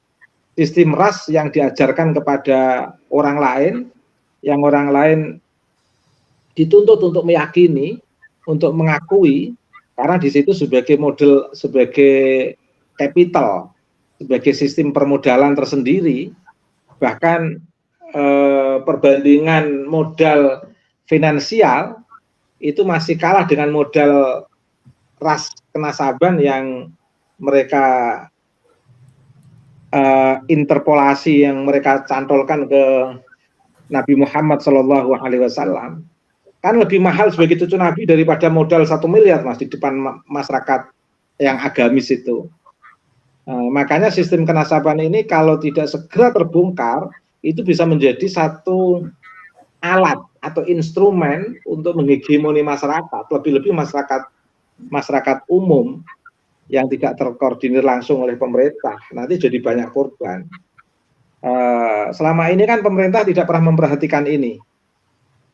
sistem ras yang diajarkan kepada orang lain, yang orang lain dituntut untuk meyakini, untuk mengakui, karena di situ sebagai model, sebagai capital, sebagai sistem permodalan tersendiri, bahkan perbandingan modal finansial itu masih kalah dengan modal ras kenasaban yang mereka interpolasi, yang mereka cantolkan ke Nabi Muhammad SAW. kan lebih mahal sebagai cucu Nabi daripada modal 1 miliar Mas di depan masyarakat yang agamis itu. Makanya sistem kenasaban ini kalau tidak segera terbongkar itu bisa menjadi satu alat atau instrumen untuk menghegemoni masyarakat, lebih-lebih masyarakat umum yang tidak terkoordinir langsung oleh pemerintah, nanti jadi banyak korban. Selama ini kan pemerintah tidak pernah memperhatikan ini,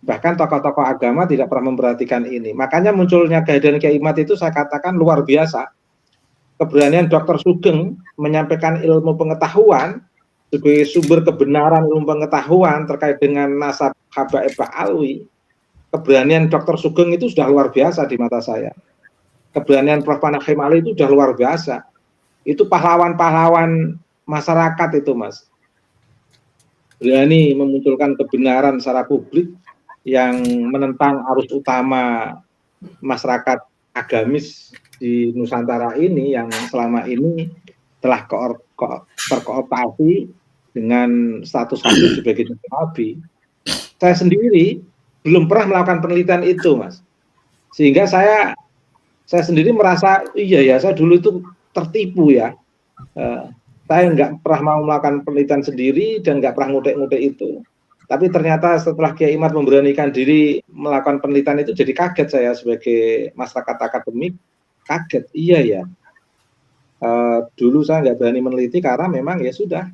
bahkan tokoh-tokoh agama tidak pernah memperhatikan ini. Makanya munculnya kehadiran Kiai Imad itu saya katakan luar biasa. Keberanian Dr. Sugeng menyampaikan ilmu pengetahuan sebagai sumber kebenaran ilmu pengetahuan terkait dengan nasab Habaib Ba'alwi. Keberanian Dr. Sugeng itu sudah luar biasa di mata saya. Keberanian Prof. Panakhim Ali itu sudah luar biasa. Itu pahlawan-pahlawan masyarakat itu, Mas. Berani memunculkan kebenaran secara publik yang menentang arus utama masyarakat agamis di Nusantara ini yang selama ini telah terkooptasi dengan status sebagai nabi. Saya sendiri belum pernah melakukan penelitian itu, Mas. Sehingga saya sendiri merasa iya ya, saya dulu itu tertipu ya. Saya nggak pernah mau melakukan penelitian sendiri dan nggak pernah ngutek-ngutek itu. Tapi ternyata setelah Kiai Imad memberanikan diri melakukan penelitian itu, jadi kaget saya sebagai masyarakat akademik, kaget. Iya ya. Dulu saya nggak berani meneliti karena memang ya sudah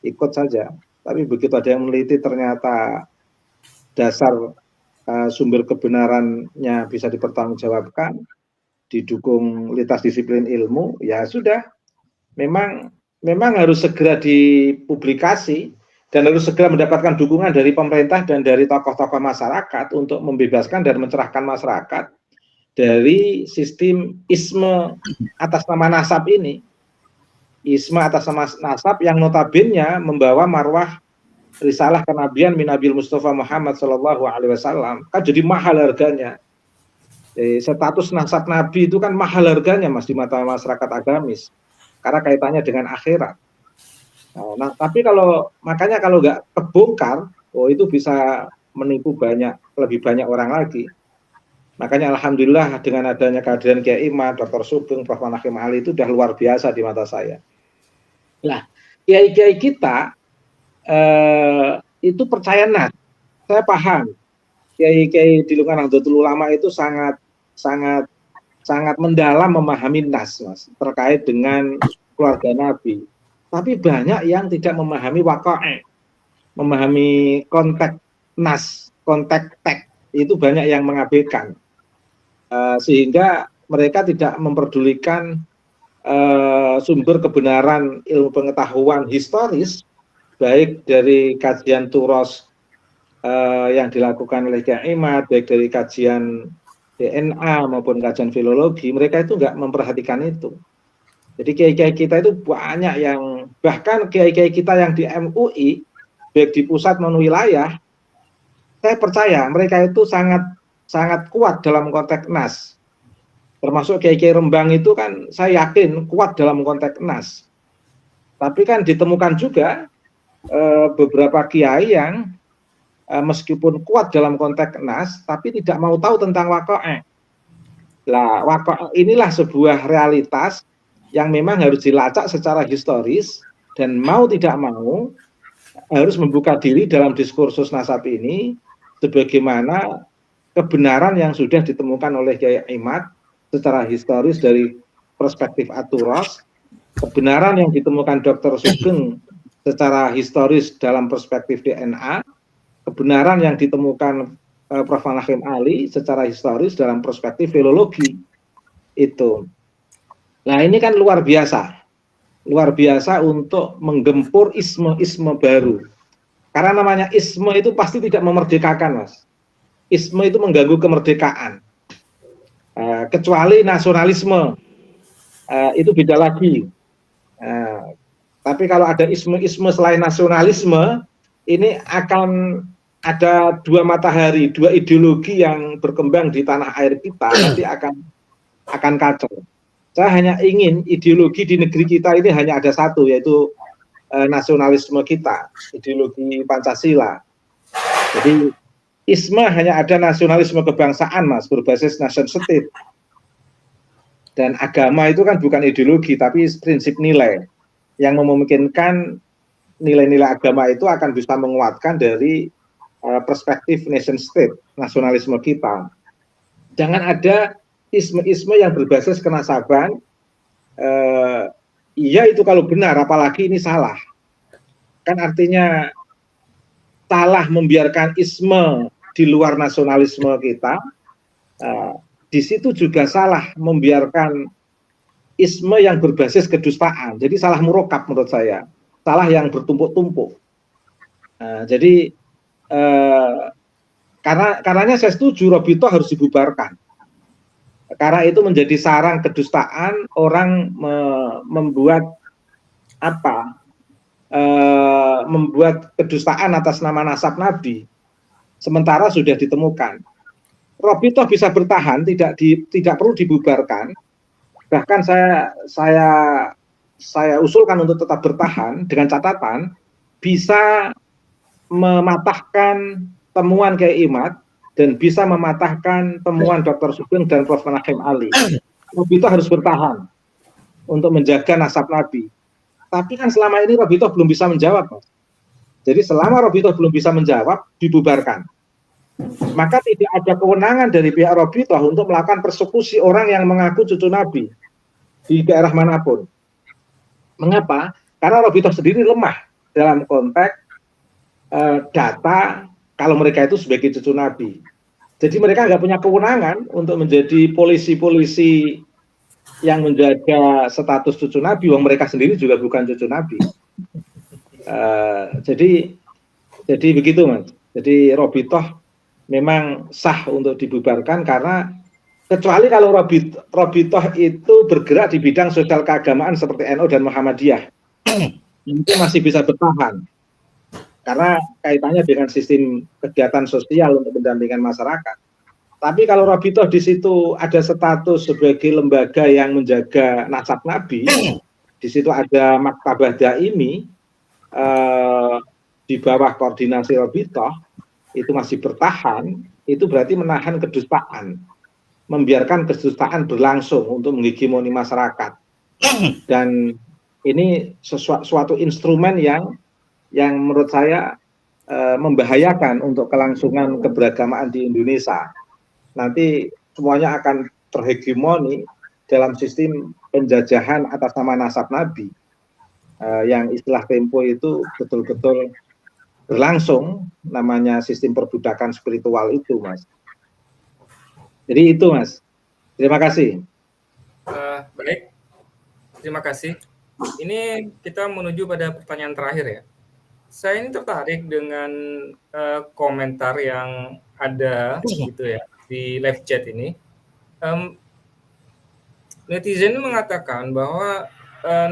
ikut saja. Tapi begitu ada yang meneliti ternyata dasar sumber kebenarannya bisa dipertanggungjawabkan, didukung lintas disiplin ilmu, ya sudah. Memang harus segera dipublikasi dan harus segera mendapatkan dukungan dari pemerintah dan dari tokoh-tokoh masyarakat untuk membebaskan dan mencerahkan masyarakat dari sistem isme atas nama nasab ini. Isme atas nama nasab yang notabene membawa marwah risalah kenabian min Nabil Mustafa Muhammad SAW, kan jadi mahal harganya. Status nasab Nabi itu kan mahal harganya, Mas, di mata masyarakat agamis, karena kaitannya dengan akhirat. Nah, tapi makanya kalau nggak kebongkar, itu bisa menipu lebih banyak orang lagi. Makanya alhamdulillah dengan adanya kehadiran Kiai Imad, Dr. Sugeng, Prof. Panakhim Ali itu sudah luar biasa di mata saya. Nah, kiai-kiai kita itu percaya nas. Saya paham. Kiai-kiai di lingkungan Nahdlatul Ulama itu sangat mendalam memahami nas, Mas, terkait dengan keluarga Nabi. Tapi banyak yang tidak memahami waqa'i', memahami konteks nas, konteks teks, itu banyak yang mengabaikan. Sehingga mereka tidak memperdulikan sumber kebenaran ilmu pengetahuan historis, baik dari kajian turos yang dilakukan oleh Kiai Imad, baik dari kajian DNA maupun kajian filologi, mereka itu nggak memperhatikan itu. Jadi kiai-kiai kita itu banyak yang, bahkan kiai-kiai kita yang di MUI, baik di pusat maupun wilayah, saya percaya mereka itu sangat kuat dalam konteks nas. Termasuk kiai-kiai Rembang itu kan saya yakin kuat dalam konteks nas. Tapi kan ditemukan juga beberapa kiai yang meskipun kuat dalam konteks nas, tapi tidak mau tahu tentang waqa'i'. Lah, waqa'i' inilah sebuah realitas yang memang harus dilacak secara historis, dan mau tidak mau harus membuka diri dalam diskursus nasab ini sebagaimana kebenaran yang sudah ditemukan oleh Kiai Imad secara historis dari perspektif aturas, kebenaran yang ditemukan Dr. Sugeng secara historis dalam perspektif DNA, kebenaran yang ditemukan Prof. Panakhim Ali secara historis dalam perspektif filologi. Itu. Nah, ini kan luar biasa untuk menggempur isme baru. Karena namanya isme itu pasti tidak memerdekakan, Mas. Isme itu mengganggu kemerdekaan. Kecuali nasionalisme, itu beda lagi. Tapi kalau ada isme selain nasionalisme, ini akan ada dua matahari, dua ideologi yang berkembang di tanah air kita, nanti akan kacau. Saya hanya ingin ideologi di negeri kita ini hanya ada satu, yaitu nasionalisme kita, ideologi Pancasila. Jadi isme hanya ada nasionalisme kebangsaan, Mas, berbasis nation state. Dan agama itu kan bukan ideologi, tapi prinsip nilai yang memungkinkan nilai-nilai agama itu akan bisa menguatkan dari perspektif nation state, nasionalisme kita. Jangan ada isme-isme yang berbasis kenasaban. Iya itu kalau benar, apalagi ini salah. Kan artinya salah membiarkan isme di luar nasionalisme kita. Di situ juga salah membiarkan isme yang berbasis kedustaan. Jadi salah murokab menurut saya. Salah yang bertumpuk-tumpuk. Jadi karenanya saya setuju Robito harus dibubarkan. Karena itu menjadi sarang kedustaan, orang membuat membuat kedustaan atas nama nasab Nabi, sementara sudah ditemukan. Robito bisa bertahan, tidak perlu dibubarkan. Bahkan saya usulkan untuk tetap bertahan dengan catatan bisa mematahkan temuan Kiai Imad dan bisa mematahkan temuan Dr. Sugeng dan Prof. Manahem Ali. Robito harus bertahan untuk menjaga nasab Nabi. Tapi kan selama ini Robito belum bisa menjawab, Mas. Jadi selama Robito belum bisa menjawab, dibubarkan. Maka tidak ada kewenangan dari pihak Robito untuk melakukan persekusi orang yang mengaku cucu Nabi di daerah manapun. Mengapa? Karena Robito sendiri lemah dalam konteks data kalau mereka itu sebagai cucu Nabi. Jadi mereka nggak punya kewenangan untuk menjadi polisi-polisi yang menjaga status cucu Nabi, wong mereka sendiri juga bukan cucu Nabi. Jadi begitu, Mas. Jadi Robitoh memang sah untuk dibubarkan karena kecuali kalau Robitoh itu bergerak di bidang sosial keagamaan seperti NU dan Muhammadiyah, itu masih bisa bertahan. Karena kaitannya dengan sistem kegiatan sosial untuk pendampingan masyarakat. Tapi kalau Robitoh di situ ada status sebagai lembaga yang menjaga nasab Nabi, di situ ada Maktabah Daimi di bawah koordinasi Robitoh, itu masih bertahan, itu berarti menahan kedustaan, membiarkan kedustaan berlangsung untuk menghegemoni masyarakat. Dan ini suatu instrumen yang menurut saya membahayakan untuk kelangsungan keberagamaan di Indonesia. Nanti semuanya akan terhegemoni dalam sistem penjajahan atas nama nasab Nabi, yang istilah Tempo itu betul-betul berlangsung, namanya sistem perbudakan spiritual itu, Mas. Jadi itu, Mas. Terima kasih. Baik, terima kasih. Ini kita menuju pada pertanyaan terakhir ya. Saya ini tertarik dengan komentar yang ada gitu ya di live chat ini. Netizen mengatakan bahwa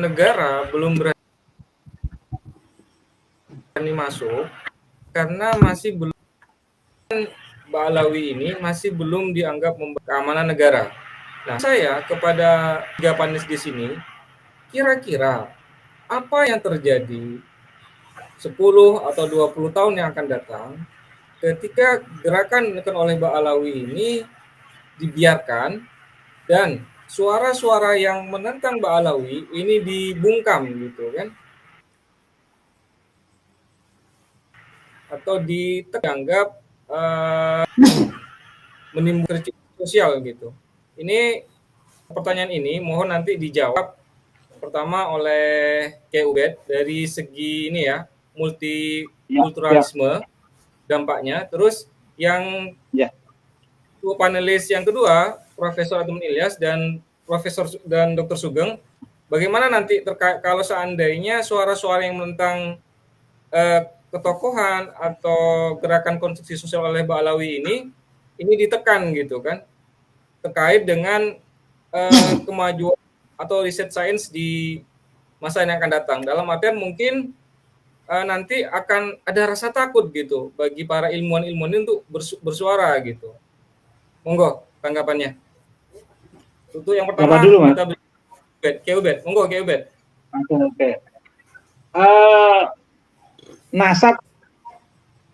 negara belum berani masuk karena masih belum, Ba'alawi ini masih belum dianggap keamanan negara. Nah, saya kepada 3 panelis di sini, kira-kira apa yang terjadi 10 atau 20 tahun yang akan datang ketika gerakan dilakukan oleh Ba'alawi ini dibiarkan dan suara-suara yang menentang Ba'alawi ini dibungkam gitu kan, atau dianggap menimbulkan sosial gitu. Ini pertanyaan ini mohon nanti dijawab pertama oleh Kiai Ubed dari segi ini ya, multikulturalisme dampaknya. Terus yang panelis yang kedua, Profesor Adem Ilyas dan Profesor dan Dr. Sugeng, bagaimana nanti terkait kalau seandainya suara-suara yang menentang ketokohan atau gerakan konstruksi sosial oleh Ba'alawi ini ditekan gitu kan, terkait dengan kemajuan atau riset sains di masa yang akan datang. Dalam artian mungkin nanti akan ada rasa takut gitu bagi para ilmuwan-ilmuwan ini untuk bersuara gitu. Monggo tanggapannya. Untuk yang pertama dulu, Mas? kita beri Ubed. Monggo Ubed. Oke. Nasab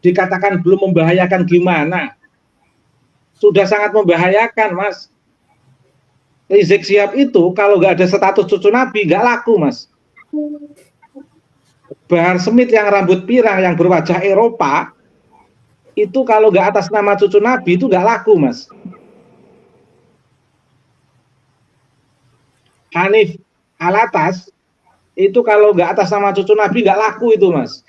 dikatakan belum membahayakan gimana? Sudah sangat membahayakan, Mas. Rizik Syihab itu kalau nggak ada status cucu Nabi nggak laku, Mas. Bahar Smith yang rambut pirang yang berwajah Eropa itu kalau nggak atas nama cucu Nabi itu nggak laku, Mas. Hanif Alatas itu kalau nggak atas nama cucu Nabi nggak laku itu, Mas.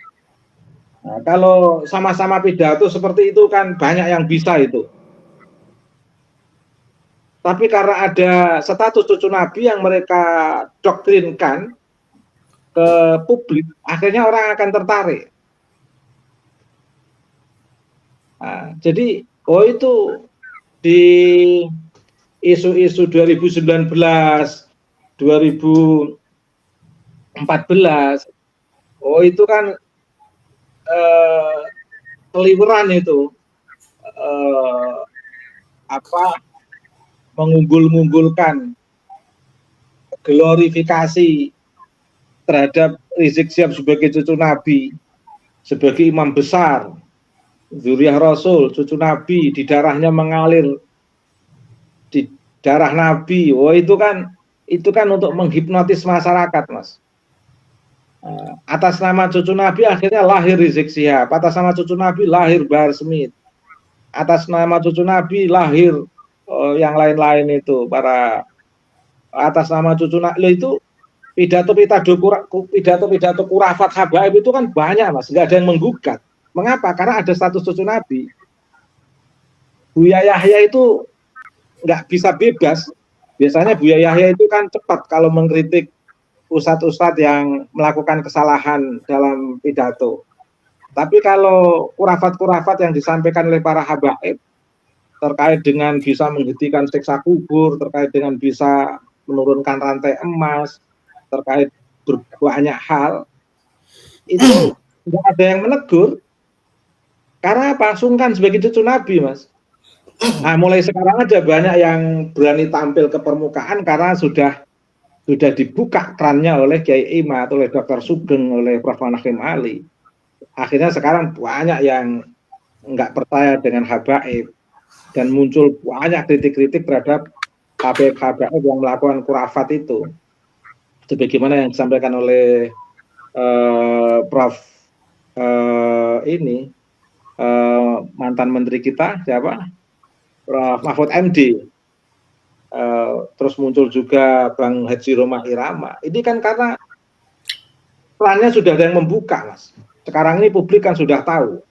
Nah, kalau sama-sama pidato seperti itu kan banyak yang bisa itu. Tapi karena ada status cucu Nabi yang mereka doktrinkan ke publik, akhirnya orang akan tertarik. Nah, jadi, itu di isu-isu 2019, 2014, itu kan keliweran itu, mengunggul-unggulkan glorifikasi terhadap Rizik Syihab sebagai cucu Nabi, sebagai imam besar, dzurriyyah Rasul, cucu Nabi, di darahnya mengalir di darah Nabi. Itu kan untuk menghipnotis masyarakat, Mas. Atas nama cucu Nabi akhirnya lahir Rizik Syihab, atas nama cucu Nabi lahir Bahar Smith, atas nama cucu Nabi lahir yang lain-lain itu, para atas nama cucu Nabi itu pidato kurafat habaib itu kan banyak, Mas, nggak ada yang menggugat. Mengapa? Karena ada status cucu Nabi. Buya Yahya itu nggak bisa bebas. Biasanya Buya Yahya itu kan cepat kalau mengkritik ustadz-ustadz yang melakukan kesalahan dalam pidato. Tapi kalau kurafat-kurafat yang disampaikan oleh para habaib terkait dengan bisa menghentikan siksa kubur, terkait dengan bisa menurunkan rantai emas, terkait banyak hal, itu nggak ada yang menegur. Karena apa? Sungkan sebagai cucu Nabi, Mas. Nah, mulai sekarang aja banyak yang berani tampil ke permukaan karena sudah dibuka kerannya oleh Kiai Imad, oleh Dr. Sugeng, oleh Prof. Manakhim Ali. Akhirnya sekarang banyak yang nggak percaya dengan habaib. Dan muncul banyak kritik-kritik terhadap habaib yang melakukan kurafat itu. Sebagaimana yang disampaikan oleh Prof. Mantan menteri kita, siapa? Prof. Mahfud MD. Terus muncul juga Bang Haji Roma Irama. Ini kan karena perannya sudah ada yang membuka, Mas. Sekarang ini publik kan sudah tahu.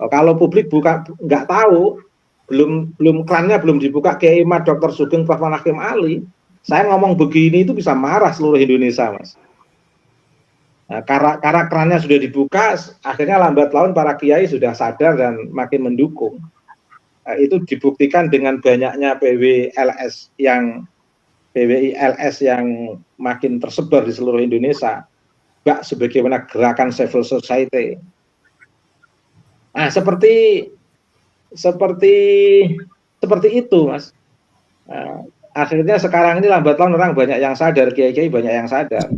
Kalau publik nggak tahu, belum kerannya belum dibuka, Kiai Imad, Dr. Sugeng, Prof. Manakhim Ali, saya ngomong begini itu bisa marah seluruh Indonesia, Mas. Nah, karena kerannya sudah dibuka, akhirnya lambat laun para kiai sudah sadar dan makin mendukung. Itu dibuktikan dengan banyaknya PWLS yang makin tersebar di seluruh Indonesia, sebagaimana gerakan civil society. Nah, seperti itu, Mas. Akhirnya sekarang ini lambat laun orang banyak yang sadar, kiai-kiai banyak yang sadar.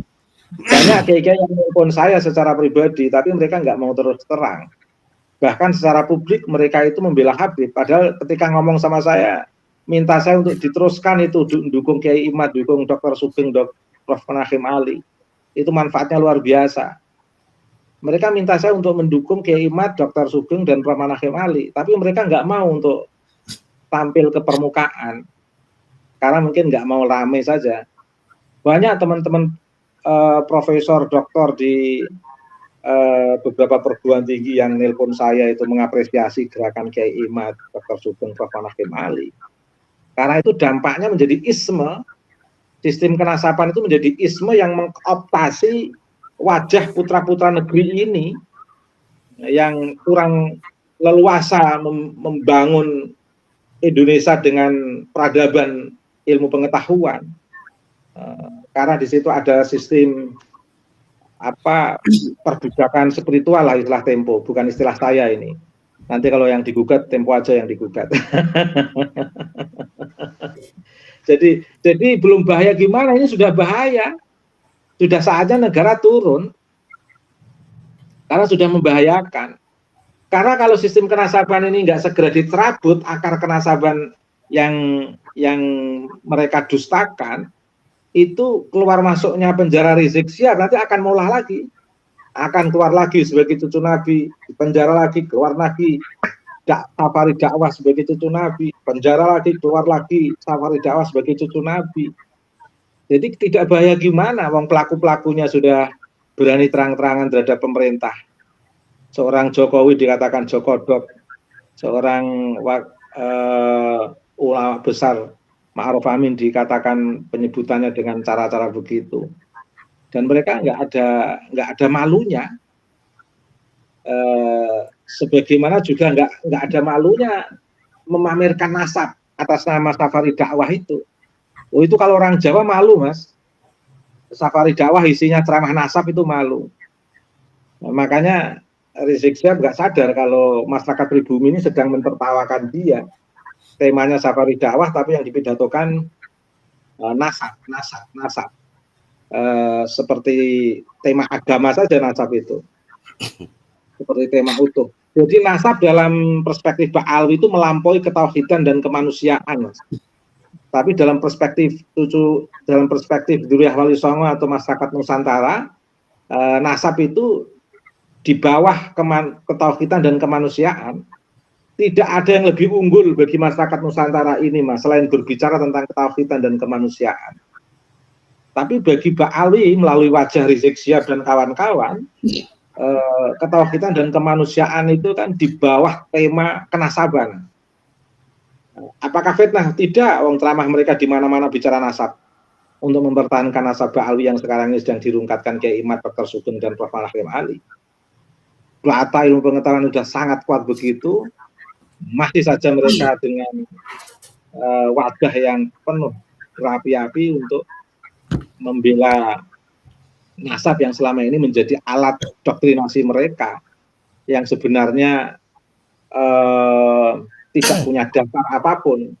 Banyak kiai-kiai yang menelpon saya secara pribadi, tapi mereka nggak mau terus terang. Bahkan secara publik mereka itu membela Habib, padahal ketika ngomong sama saya, minta saya untuk diteruskan itu, dukung Kiai Imad, dukung Dr. Sugeng, Prof. Manakhim Ali. Itu manfaatnya luar biasa. Mereka minta saya untuk mendukung Kiai Imad, Dr. Sugeng, dan Prof. Manakhim Ali, tapi mereka nggak mau untuk tampil ke permukaan, karena mungkin nggak mau rame saja. Banyak teman-teman profesor, doktor di beberapa perguruan tinggi yang nelpon saya itu mengapresiasi gerakan Kiai Imad, Dr. Sugeng, Prof. Manakhim Ali. Karena itu dampaknya menjadi isme, sistem kenasapan itu menjadi isme yang mengoptasi wajah putra-putra negeri ini yang kurang leluasa membangun Indonesia dengan peradaban ilmu pengetahuan. Karena di situ ada sistem perbudakan spiritual lah, istilah Tempo, bukan istilah saya ini. Nanti kalau yang digugat, Tempo aja yang digugat. Jadi belum bahaya gimana, ini sudah bahaya. Sudah saatnya negara turun. Karena sudah membahayakan. Karena kalau sistem kenasaban ini nggak segera diterabut, akar kenasaban yang mereka dustakan, itu keluar masuknya penjara Rizik Syihab nanti akan mulai lagi. Akan keluar lagi sebagai cucu Nabi, penjara lagi, keluar lagi, safari dakwah sebagai cucu Nabi, penjara lagi, keluar lagi, safari dakwah sebagai cucu Nabi. Jadi tidak bahaya gimana, wong pelaku-pelakunya sudah berani terang-terangan terhadap pemerintah. Seorang Jokowi dikatakan Jokodok, seorang ulama besar Ma'ruf Amin dikatakan penyebutannya dengan cara-cara begitu. Dan mereka nggak ada malunya, sebagaimana juga nggak ada malunya memamerkan nasab atas nama safari dakwah itu. Oh, itu kalau orang Jawa malu, Mas. Safari dakwah isinya ceramah nasab itu malu. Nah, makanya Rizik Syihab nggak sadar kalau masyarakat pribumi ini sedang mentertawakan dia. Temanya safari dakwah, tapi yang dipidatokan nasab. Seperti tema agama saja nasab itu, seperti tema utuh. Jadi nasab dalam perspektif Ba'alwi itu melampaui ketauhidan dan kemanusiaan, Mas. Tapi dalam perspektif Dzurriyyah Wali Songo atau masyarakat Nusantara, nasab itu di bawah ketauhidan dan kemanusiaan. Tidak ada yang lebih unggul bagi masyarakat Nusantara ini, Mas, selain berbicara tentang ketauhidan dan kemanusiaan. Tapi bagi Ba'alwi melalui wajah Rizik Syihab dan kawan-kawan, ketauhidan dan kemanusiaan itu kan di bawah tema kenasaban. Apakah fitnah? Tidak, wong ceramah mereka di mana-mana bicara nasab. Untuk mempertahankan nasab Ba'alwi yang sekarang ini sedang dirungkatkan Kiai Imad, Dr. Sugeng dan Prof. Mahathir Ali. Plata ilmu pengetahuan sudah sangat kuat begitu, masih saja mereka dengan wajah yang penuh berapi-api untuk membela nasab yang selama ini menjadi alat doktrinasi mereka yang sebenarnya tidak punya dasar apapun.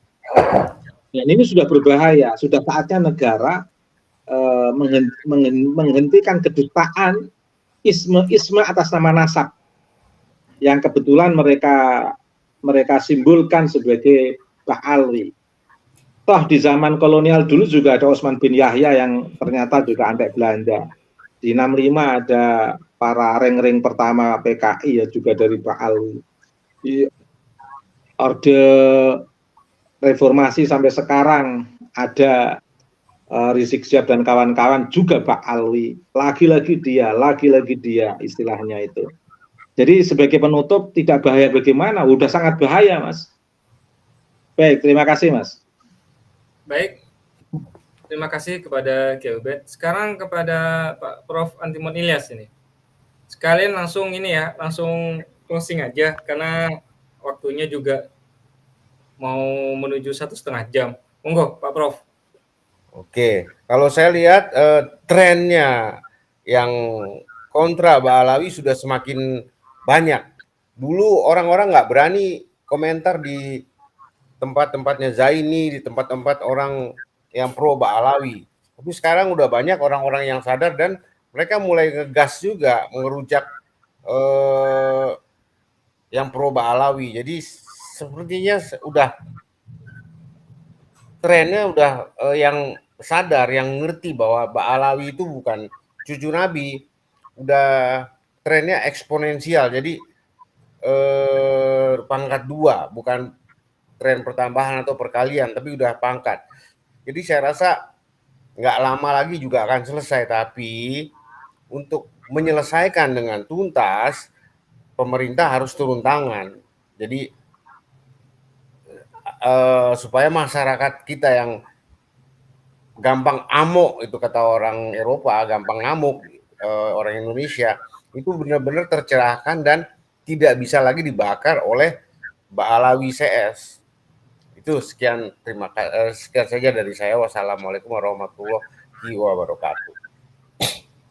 Dan ini sudah berbahaya. Sudah saatnya negara menghentikan kedustaan isme atas nama nasab yang kebetulan mereka simbolkan sebagai Ba'alwi. Toh di zaman kolonial dulu juga ada Osman bin Yahya yang ternyata juga antek Belanda. Di 65 ada para reng-reng pertama PKI ya juga dari Ba'alwi. Di Orde Reformasi sampai sekarang ada Rizik Syihab dan kawan-kawan juga Ba'alwi. Lagi-lagi dia istilahnya itu. Jadi sebagai penutup, tidak bahaya bagaimana? Udah sangat bahaya, Mas. Baik, terima kasih, Mas. Baik, terima kasih kepada Kiai Ubed. Sekarang kepada Pak Prof. Antimon Ilyas ini. Sekalian langsung closing aja, karena waktunya juga mau menuju 1,5 jam. Monggo, Pak Prof. Oke, kalau saya lihat trennya yang kontra Ba'alawi sudah semakin banyak. Dulu orang-orang nggak berani komentar di tempat-tempatnya Zaini, di tempat-tempat orang yang pro Ba'alawi. Tapi sekarang udah banyak orang-orang yang sadar dan mereka mulai ngegas juga mengerujak yang pro Ba'alawi. Jadi sepertinya udah trennya udah yang sadar, yang ngerti bahwa Ba'alawi itu bukan cucu Nabi, udah trennya eksponensial. Jadi pangkat 2, bukan tren pertambahan atau perkalian, tapi udah pangkat. Jadi saya rasa nggak lama lagi juga akan selesai, tapi untuk menyelesaikan dengan tuntas, pemerintah harus turun tangan. Jadi supaya masyarakat kita yang gampang amok, itu kata orang Eropa, gampang ngamuk, orang Indonesia, itu benar-benar tercerahkan dan tidak bisa lagi dibakar oleh Ba'alawi CS. Itu sekian saja dari saya. Wassalamualaikum warahmatullahi wabarakatuh.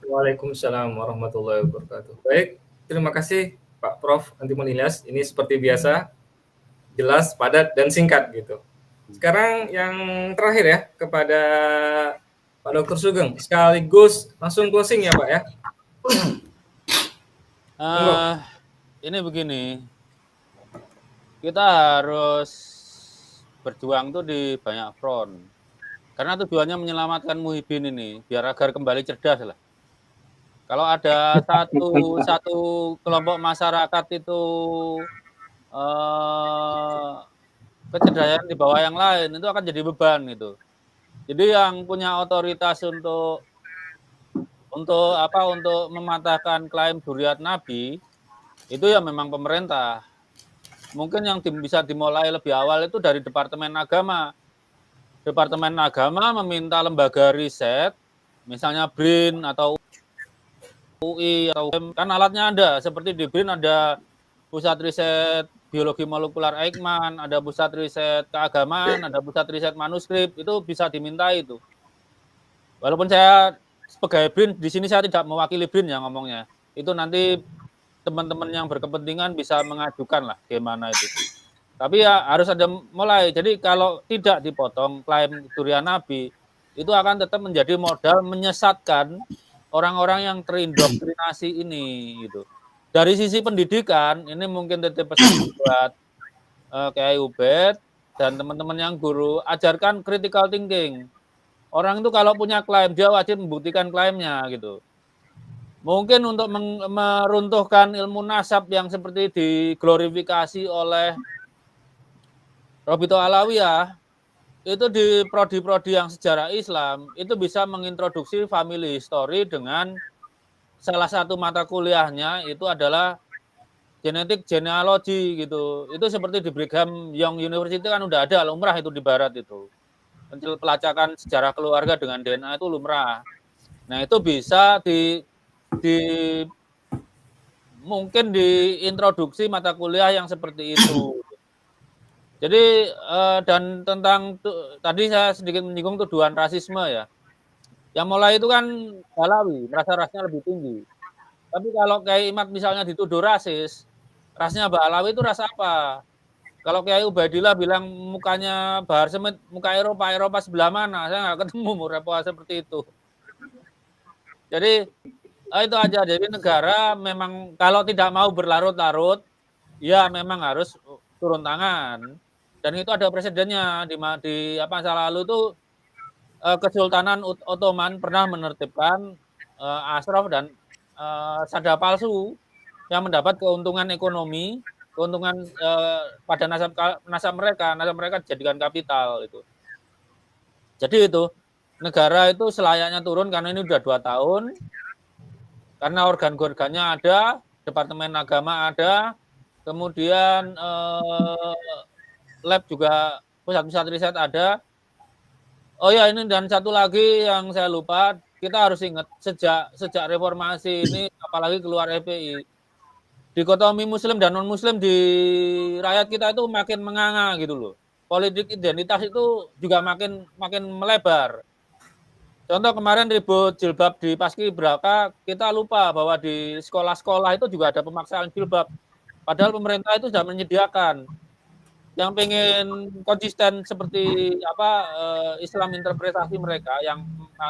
Waalaikumsalam warahmatullahi wabarakatuh. Baik, terima kasih Pak Prof. Antimon Ilyas. Ini seperti biasa, jelas, padat, dan singkat gitu. Sekarang yang terakhir ya, kepada Pak Dr. Sugeng. Sekaligus langsung closing ya Pak ya. ini begini, kita harus berjuang tuh di banyak front. Karena tujuannya menyelamatkan Muhyiddin ini, biar agar kembali cerdas lah. Kalau ada satu kelompok masyarakat itu kecerdasaan di bawah yang lain, itu akan jadi beban gitu. Jadi yang punya otoritas untuk mematahkan klaim dzurriyyat Nabi itu ya memang pemerintah. Mungkin yang bisa dimulai lebih awal itu dari Departemen Agama. Departemen Agama meminta lembaga riset, misalnya BRIN atau UI atau kan alatnya ada, seperti di BRIN ada pusat riset biologi molekular Eijkman, ada pusat riset keagamaan, ada pusat riset manuskrip, itu bisa diminta itu. Walaupun saya sebagai BRIN di sini saya tidak mewakili BRIN ya ngomongnya. Itu nanti teman-teman yang berkepentingan bisa mengajukan lah gimana itu. Tapi ya harus ada mulai. Jadi kalau tidak dipotong klaim dzurriyyat Nabi, itu akan tetap menjadi modal menyesatkan orang-orang yang terindoktrinasi ini gitu. Dari sisi pendidikan, ini mungkin titip pesan buat Kiai Ubed dan teman-teman yang guru, ajarkan critical thinking. Orang itu kalau punya klaim, dia wajib membuktikan klaimnya gitu. Mungkin untuk meruntuhkan ilmu nasab yang seperti diglorifikasi oleh Robito Alawiyah, itu di prodi-prodi yang sejarah Islam, itu bisa mengintroduksi family history dengan salah satu mata kuliahnya itu adalah genetik genealogi gitu. Itu seperti di Brigham Young University kan udah ada lumrah itu di barat itu. Pelacakan sejarah keluarga dengan DNA itu lumrah. Nah, itu bisa mungkin diintroduksi mata kuliah yang seperti itu. Jadi dan tentang tadi saya sedikit menyinggung tuduhan rasisme ya. Yang mulai itu kan Alawi, merasa rasnya lebih tinggi. Tapi kalau Kiai Imad misalnya dituduh rasis, rasnya Mbak Alawi itu ras apa? Kalau Kiai Ubaidillah bilang mukanya Bahar Smith, muka Eropa sebelah mana? Saya nggak ketemu Eropa seperti itu. Jadi itu aja. Jadi negara memang kalau tidak mau berlarut-larut, ya memang harus turun tangan. Dan itu ada presidennya di masa lalu itu Kesultanan Ottoman pernah menertibkan Ashraf dan sada palsu yang mendapat keuntungan ekonomi, keuntungan pada nasab mereka dijadikan kapital itu. Jadi itu negara itu selayaknya turun karena ini udah 2 tahun, karena organ-organnya ada, Departemen Agama ada, kemudian lab juga, pusat-pusat riset ada. Oh ya, ini dan satu lagi yang saya lupa, kita harus ingat sejak reformasi ini, apalagi keluar FPI, dikotomi muslim dan non muslim di rakyat kita itu makin menganga gitu loh. Politik identitas itu juga makin melebar. Contoh kemarin ribut jilbab di Paskibraka, kita lupa bahwa di sekolah-sekolah itu juga ada pemaksaan jilbab. Padahal pemerintah itu sudah menyediakan. Yang pengen konsisten seperti Islam interpretasi mereka yang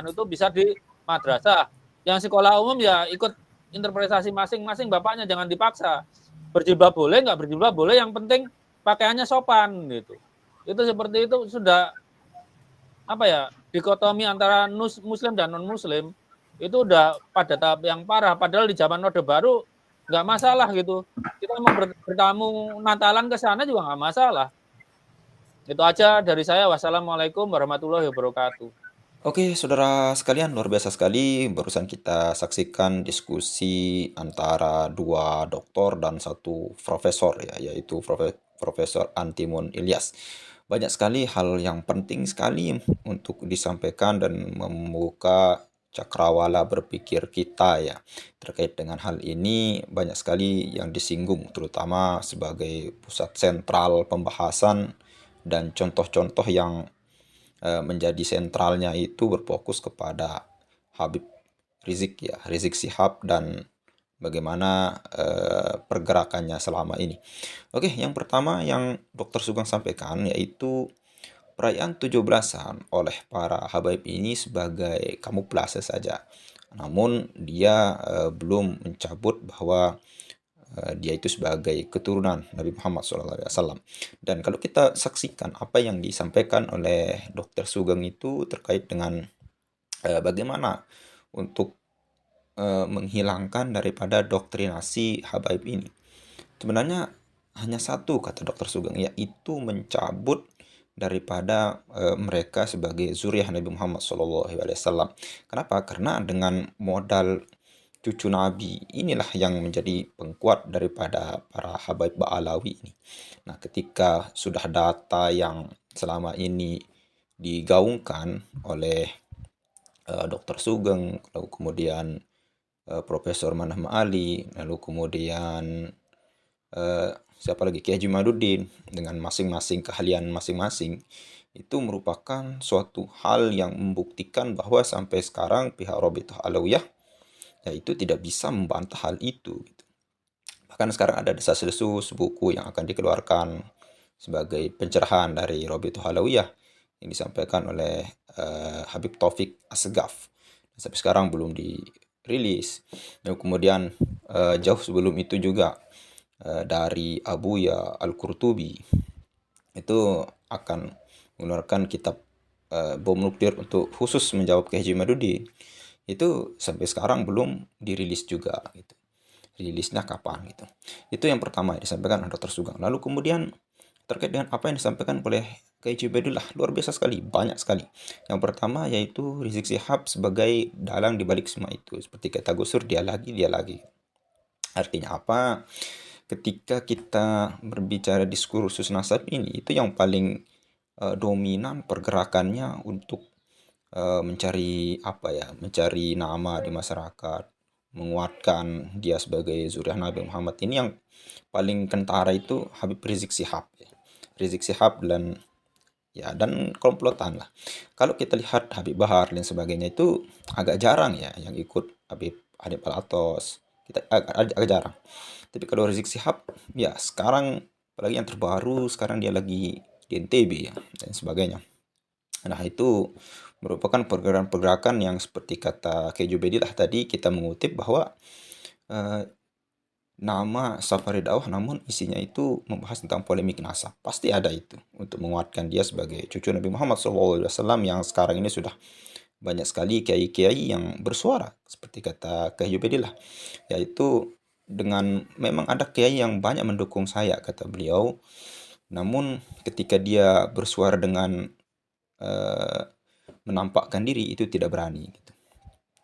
itu bisa di madrasah. Yang sekolah umum ya ikut interpretasi masing-masing, bapaknya jangan dipaksa. Berjilbab boleh, nggak berjilbab boleh, yang penting pakaiannya sopan gitu. Itu seperti itu sudah dikotomi antara muslim dan non muslim itu udah pada tahap yang parah. Padahal di zaman Orde Baru nggak masalah gitu. Kita mau bertamu Natalan ke sana juga nggak masalah. Itu aja dari saya. Wassalamualaikum warahmatullahi wabarakatuh. Oke, saudara sekalian, luar biasa sekali. Barusan kita saksikan diskusi antara 2 doktor dan 1 profesor ya, yaitu Profesor Antimun Ilyas. Banyak sekali hal yang penting sekali untuk disampaikan dan membuka cakrawala berpikir kita ya. Terkait dengan hal ini banyak sekali yang disinggung, terutama sebagai pusat sentral pembahasan dan contoh-contoh yang menjadi sentralnya itu berfokus kepada Habib Rizik ya, Rizik Syihab dan bagaimana pergerakannya selama ini. Oke, yang pertama yang Dr. Sugeng sampaikan yaitu perayaan 17-an oleh para habaib ini sebagai kamuflase saja. Namun dia belum mencabut bahwa dia itu sebagai keturunan Nabi Muhammad SAW. Dan kalau kita saksikan apa yang disampaikan oleh Dr. Sugeng itu terkait dengan bagaimana untuk menghilangkan daripada doktrinasi habaib ini. Sebenarnya hanya satu kata Dr. Sugeng, yaitu mencabut daripada mereka sebagai zuriat Nabi Muhammad SAW. Kenapa? Karena dengan modal cucu Nabi inilah yang menjadi pengkuat daripada para habaib Ba'alawi ini. Nah, ketika sudah data yang selama ini digaungkan oleh Dr. Sugeng, lalu kemudian Profesor Manah Ma'ali, lalu kemudian siapa lagi, Kiai Haji Maduddin, dengan masing-masing keahlian masing-masing, itu merupakan suatu hal yang membuktikan bahwa sampai sekarang pihak Rabithah Alawiyah yaitu tidak bisa membantah hal itu gitu. Bahkan sekarang ada desas-desus buku yang akan dikeluarkan sebagai pencerahan dari Rabithah Alawiyah yang disampaikan oleh Habib Taufik Assegaf. Sampai sekarang belum dirilis. Dan kemudian jauh sebelum itu juga dari Abuya Al-Qurtubi itu akan mengeluarkan kitab bom nuklir untuk khusus menjawab Kiai Haji Maduddin. Itu sampai sekarang belum dirilis juga gitu. Rilisnya kapan gitu. Itu yang pertama yang disampaikan oleh Dr. Sugeng. Lalu kemudian terkait dengan apa yang disampaikan oleh Kiai Ubaidillah, luar biasa sekali, banyak sekali. Yang pertama yaitu Rizik Syihab sebagai dalang di balik semua itu. Seperti kata Gusur, dia lagi. Artinya apa? Ketika kita berbicara diskursus nasab ini, itu yang paling dominan pergerakannya untuk mencari nama di masyarakat, menguatkan dia sebagai zuriat Nabi Muhammad. Ini yang paling kentara itu Habib Rizik Syihab dan komplotan lah. Kalau kita lihat Habib Bahar dan sebagainya itu agak jarang ya yang ikut Habib Al-Atos, kita agak jarang. Tapi kalau Rizik Syihab ya sekarang, apalagi yang terbaru sekarang dia lagi di NTB ya dan sebagainya. Nah, itu merupakan pergerakan-pergerakan yang seperti kata Kiai Ubaidillah tadi, kita mengutip bahwa nama Safari Dakwah namun isinya itu membahas tentang polemik nasab. Pasti ada itu untuk menguatkan dia sebagai cucu Nabi Muhammad SAW yang sekarang ini sudah banyak sekali kiai-kiai yang bersuara seperti kata Kiai Ubaidillah, yaitu dengan memang ada kiai yang banyak mendukung saya kata beliau, namun ketika dia bersuara dengan menampakkan diri itu tidak berani gitu.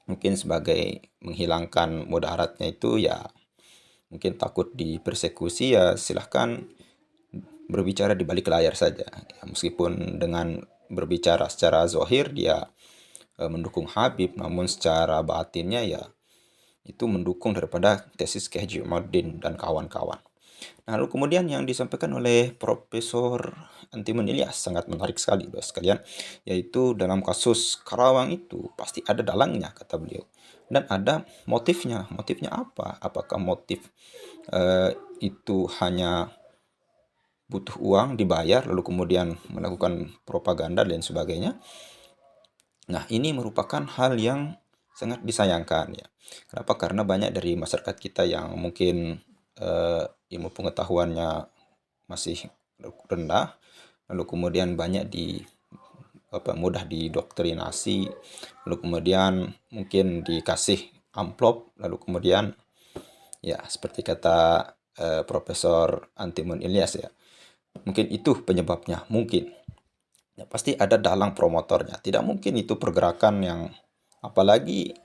Mungkin sebagai menghilangkan mudaratnya itu ya mungkin takut dipersekusi, ya silahkan berbicara di balik layar saja ya, meskipun dengan berbicara secara zahir dia mendukung Habib, namun secara batinnya ya itu mendukung daripada tesis Kiai Haji Umaruddin dan kawan-kawan. Nah, lalu kemudian yang disampaikan oleh Profesor Antimun Ilyas sangat menarik sekali Bapak sekalian, yaitu dalam kasus Karawang itu pasti ada dalangnya kata beliau, dan ada motifnya. Motifnya apa? Apakah motif itu hanya butuh uang dibayar lalu kemudian melakukan propaganda dan sebagainya? Nah, ini merupakan hal yang sangat disayangkan ya. Kenapa? Karena banyak dari masyarakat kita yang mungkin ilmu pengetahuannya masih rendah, lalu kemudian banyak mudah didoktrinasi, lalu kemudian mungkin dikasih amplop, lalu kemudian ya seperti kata Profesor Antimun Ilyas ya, mungkin itu penyebabnya, mungkin ya, pasti ada dalang promotornya. Tidak mungkin itu pergerakan yang, apalagi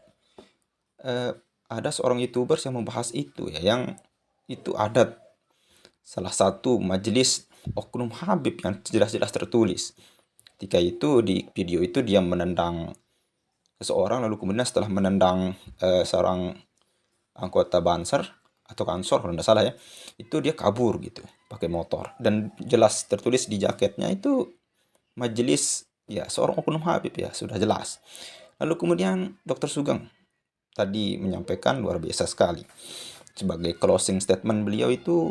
ada seorang YouTuber yang membahas itu ya, yang itu ada salah satu majelis oknum Habib yang jelas-jelas tertulis. Ketika itu di video itu dia menendang seseorang, lalu kemudian setelah menendang seorang anggota Banser atau Kansor kalau tidak salah ya, itu dia kabur gitu pakai motor, dan jelas tertulis di jaketnya itu majelis ya seorang oknum Habib ya, sudah jelas. Lalu kemudian Dr. Sugeng tadi menyampaikan luar biasa sekali. Sebagai closing statement beliau itu,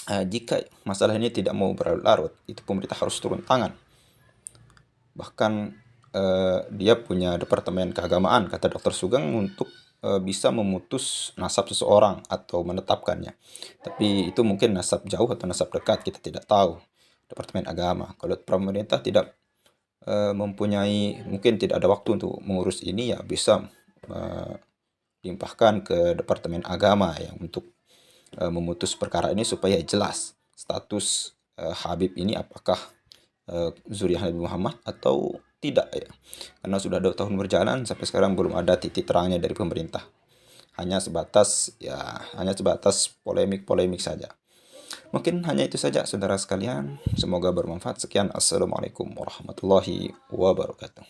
jika masalah ini tidak mau berlarut, itu pemerintah harus turun tangan. Bahkan dia punya departemen keagamaan, kata Dr. Sugeng, untuk bisa memutus nasab seseorang atau menetapkannya. Tapi itu mungkin nasab jauh atau nasab dekat, kita tidak tahu. Departemen Agama. Kalau pemerintah tidak mempunyai, mungkin tidak ada waktu untuk mengurus ini, ya bisa limpahkan ke Departemen Agama yang untuk memutus perkara ini supaya jelas status Habib ini apakah zuriat Nabi Muhammad atau tidak ya. Karena sudah 2 tahun berjalan sampai sekarang belum ada titik terangnya dari pemerintah. Hanya sebatas polemik-polemik saja. Mungkin hanya itu saja saudara sekalian. Semoga bermanfaat. Sekian. Assalamualaikum warahmatullahi wabarakatuh.